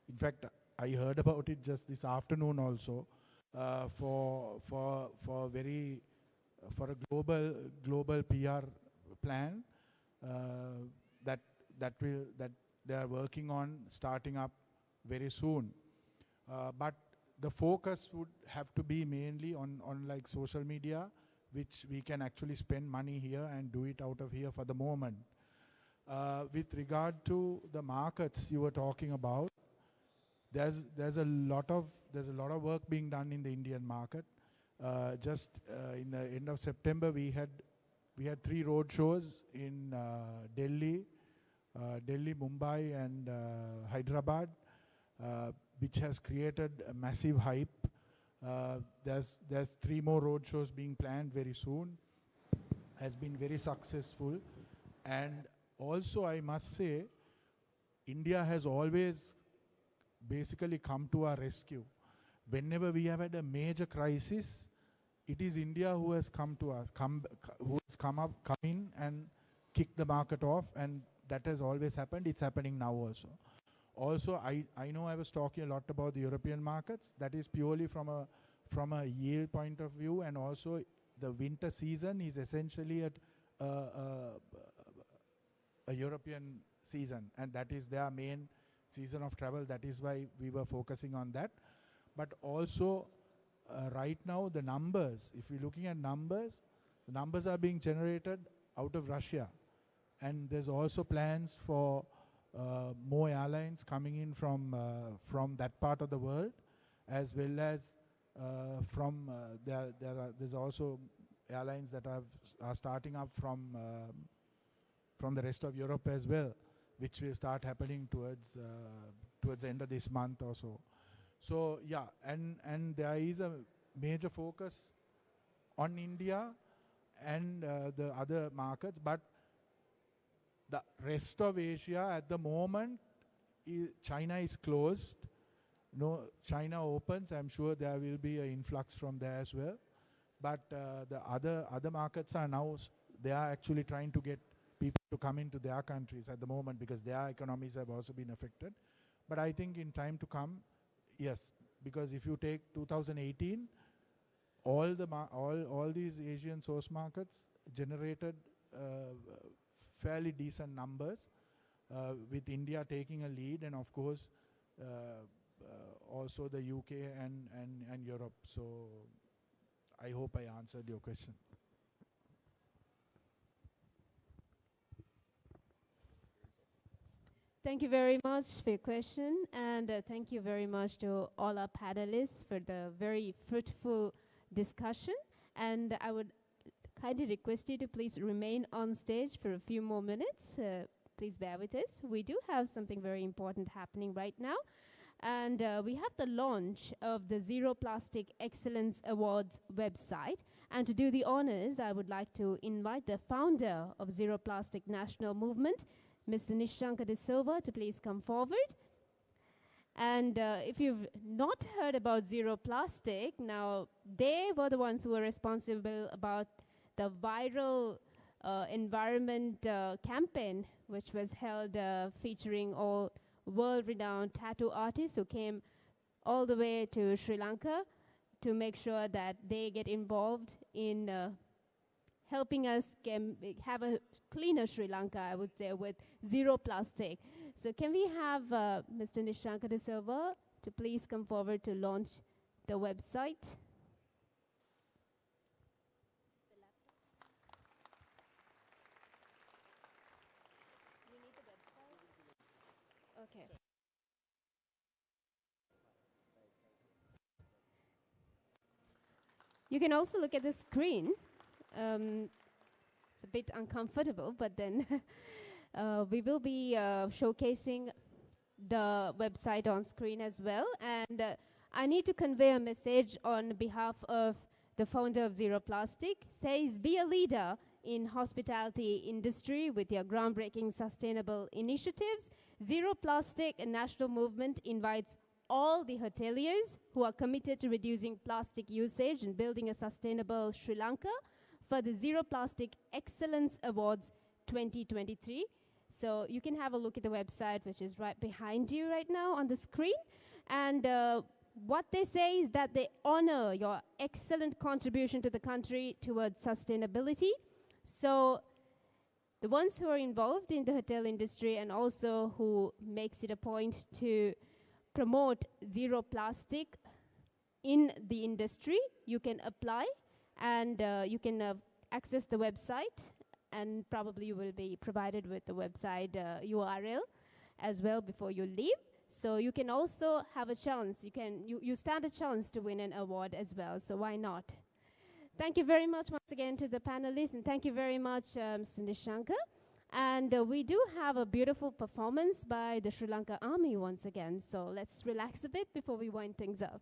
In fact, I heard about it just this afternoon also, for a global PR plan that they are working on starting up very soon. But the focus would have to be mainly on like social media, which we can actually spend money here and do it out of here for the moment. With regard to the markets you were talking about, there's a lot of work being done in the Indian market. Just in the end of September, we had 3 road shows in Delhi, Mumbai, and Hyderabad, which has created a massive hype. There's 3 more road shows being planned very soon. Has been very successful, and also I must say, India has always basically come to our rescue. Whenever we have had a major crisis, it is India who has come in and kicked the market off, and that has always happened. It's happening now also. Also, I know I was talking a lot about the European markets. That is purely from a yield point of view, and also the winter season is essentially a European season, and that is their main season of travel. That is why we were focusing on that. But also, right now, the numbers, if we're looking at numbers, the numbers are being generated out of Russia. And there's also plans for more airlines coming in from that part of the world, as well as there's also airlines that are starting up from the rest of Europe as well, which will start happening towards the end of this month or so. So yeah, and there is a major focus on India and the other markets, but the rest of Asia at the moment, China is closed. No, China opens, I'm sure there will be an influx from there as well. But the other markets are now, they are actually trying to get people to come into their countries at the moment, because their economies have also been affected. But I think in time to come, yes, because if you take 2018, all these Asian source markets generated fairly decent numbers, with India taking a lead, and of course also the UK and Europe. So I hope I answered your question. Thank you very much for your question, and thank you very much to all our panelists for the very fruitful discussion. And I would kindly request you to please remain on stage for a few more minutes. Please bear with us. We do have something very important happening right now. And we have the launch of the Zero Plastic Excellence Awards website. And to do the honors, I would like to invite the founder of Zero Plastic National Movement, Mr. Nishanka De Silva, to please come forward. And if you've not heard about Zero Plastic, now they were the ones who were responsible about the viral environment campaign, which was held featuring all world-renowned tattoo artists who came all the way to Sri Lanka to make sure that they get involved in helping us have a cleaner Sri Lanka, I would say, with zero plastic. So can we have Mr. Nishanka De Silva to please come forward to launch the website? Okay. You can also look at the screen. It's a bit uncomfortable, but then we will be showcasing the website on screen as well. And I need to convey a message on behalf of the founder of Zero Plastic. Says, be a leader in hospitality industry with your groundbreaking sustainable initiatives. Zero Plastic, a national movement, invites all the hoteliers who are committed to reducing plastic usage and building a sustainable Sri Lanka for the Zero Plastic Excellence Awards 2023. So you can have a look at the website, which is right behind you right now on the screen. And what they say is that they honor your excellent contribution to the country towards sustainability. So the ones who are involved in the hotel industry and also who makes it a point to promote zero plastic in the industry, you can apply and you can access the website, and probably you will be provided with the website URL as well before you leave. So you can also have a chance, you stand a chance to win an award as well, so why not? Thank you very much once again to the panelists, and thank you very much Mr. Nishanka. And we do have a beautiful performance by the Sri Lanka Army once again, so let's relax a bit before we wind things up.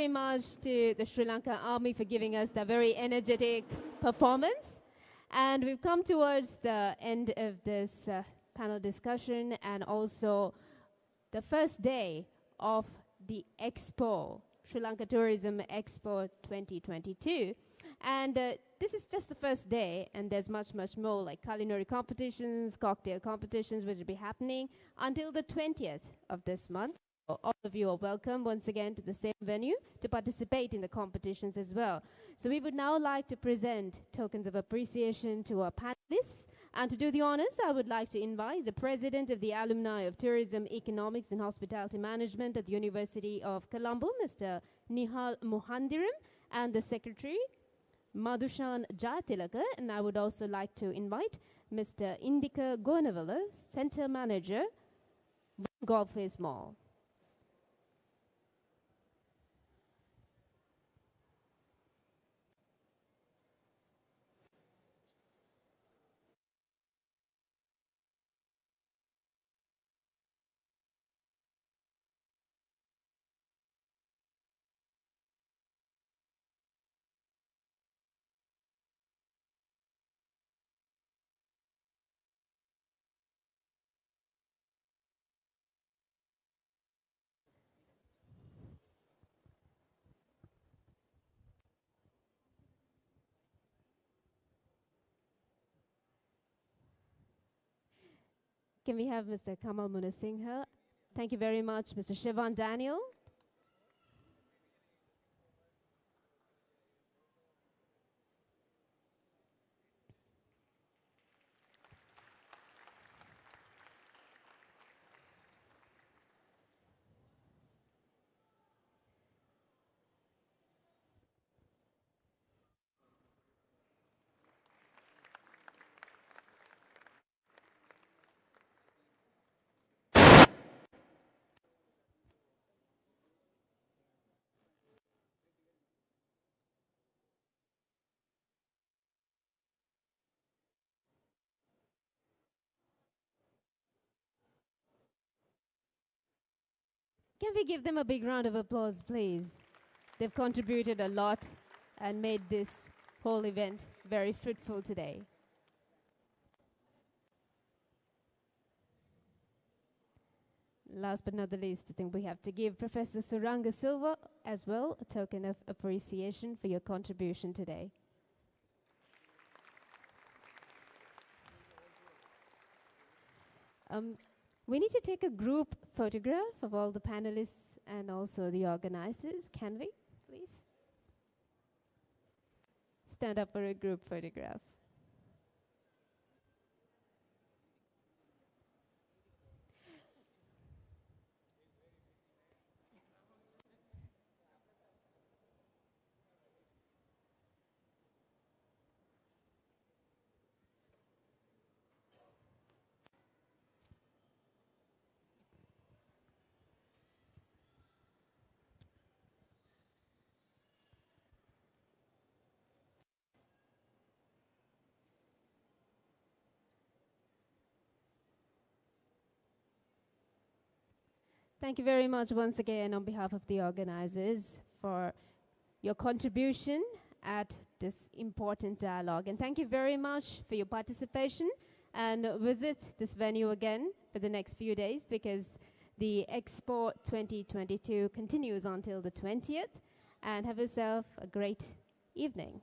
very much to the Sri Lanka Army for giving us the very energetic performance. And we've come towards the end of this panel discussion and also the first day of the Expo, Sri Lanka Tourism Expo 2022. And this is just the first day, and there's much, much more, like culinary competitions, cocktail competitions, which will be happening until the 20th of this month. So all of you are welcome once again to the same venue to participate in the competitions as well. So we would now like to present tokens of appreciation to our panelists. And to do the honors, I would like to invite the President of the Alumni of Tourism, Economics and Hospitality Management at the University of Colombo, Mr. Nihal Mohandiram, and the Secretary, Madhushan Jayatilaka. And I would also like to invite Mr. Indika Gonavala, Center Manager, One Galle Face Mall. Can we have Mr. Kamal Munasinghe? Thank you very much, Mr. Shivan Daniel. Can we give them a big round of applause, please? They've contributed a lot and made this whole event very fruitful today. Last but not the least, I think we have to give Professor Suranga Silva as well a token of appreciation for your contribution today. We need to take a group photograph of all the panelists and also the organizers. Can we, please? Stand up for a group photograph. Thank you very much once again on behalf of the organizers for your contribution at this important dialogue. And thank you very much for your participation, and visit this venue again for the next few days because the Expo 2022 continues until the 20th. And have yourself a great evening.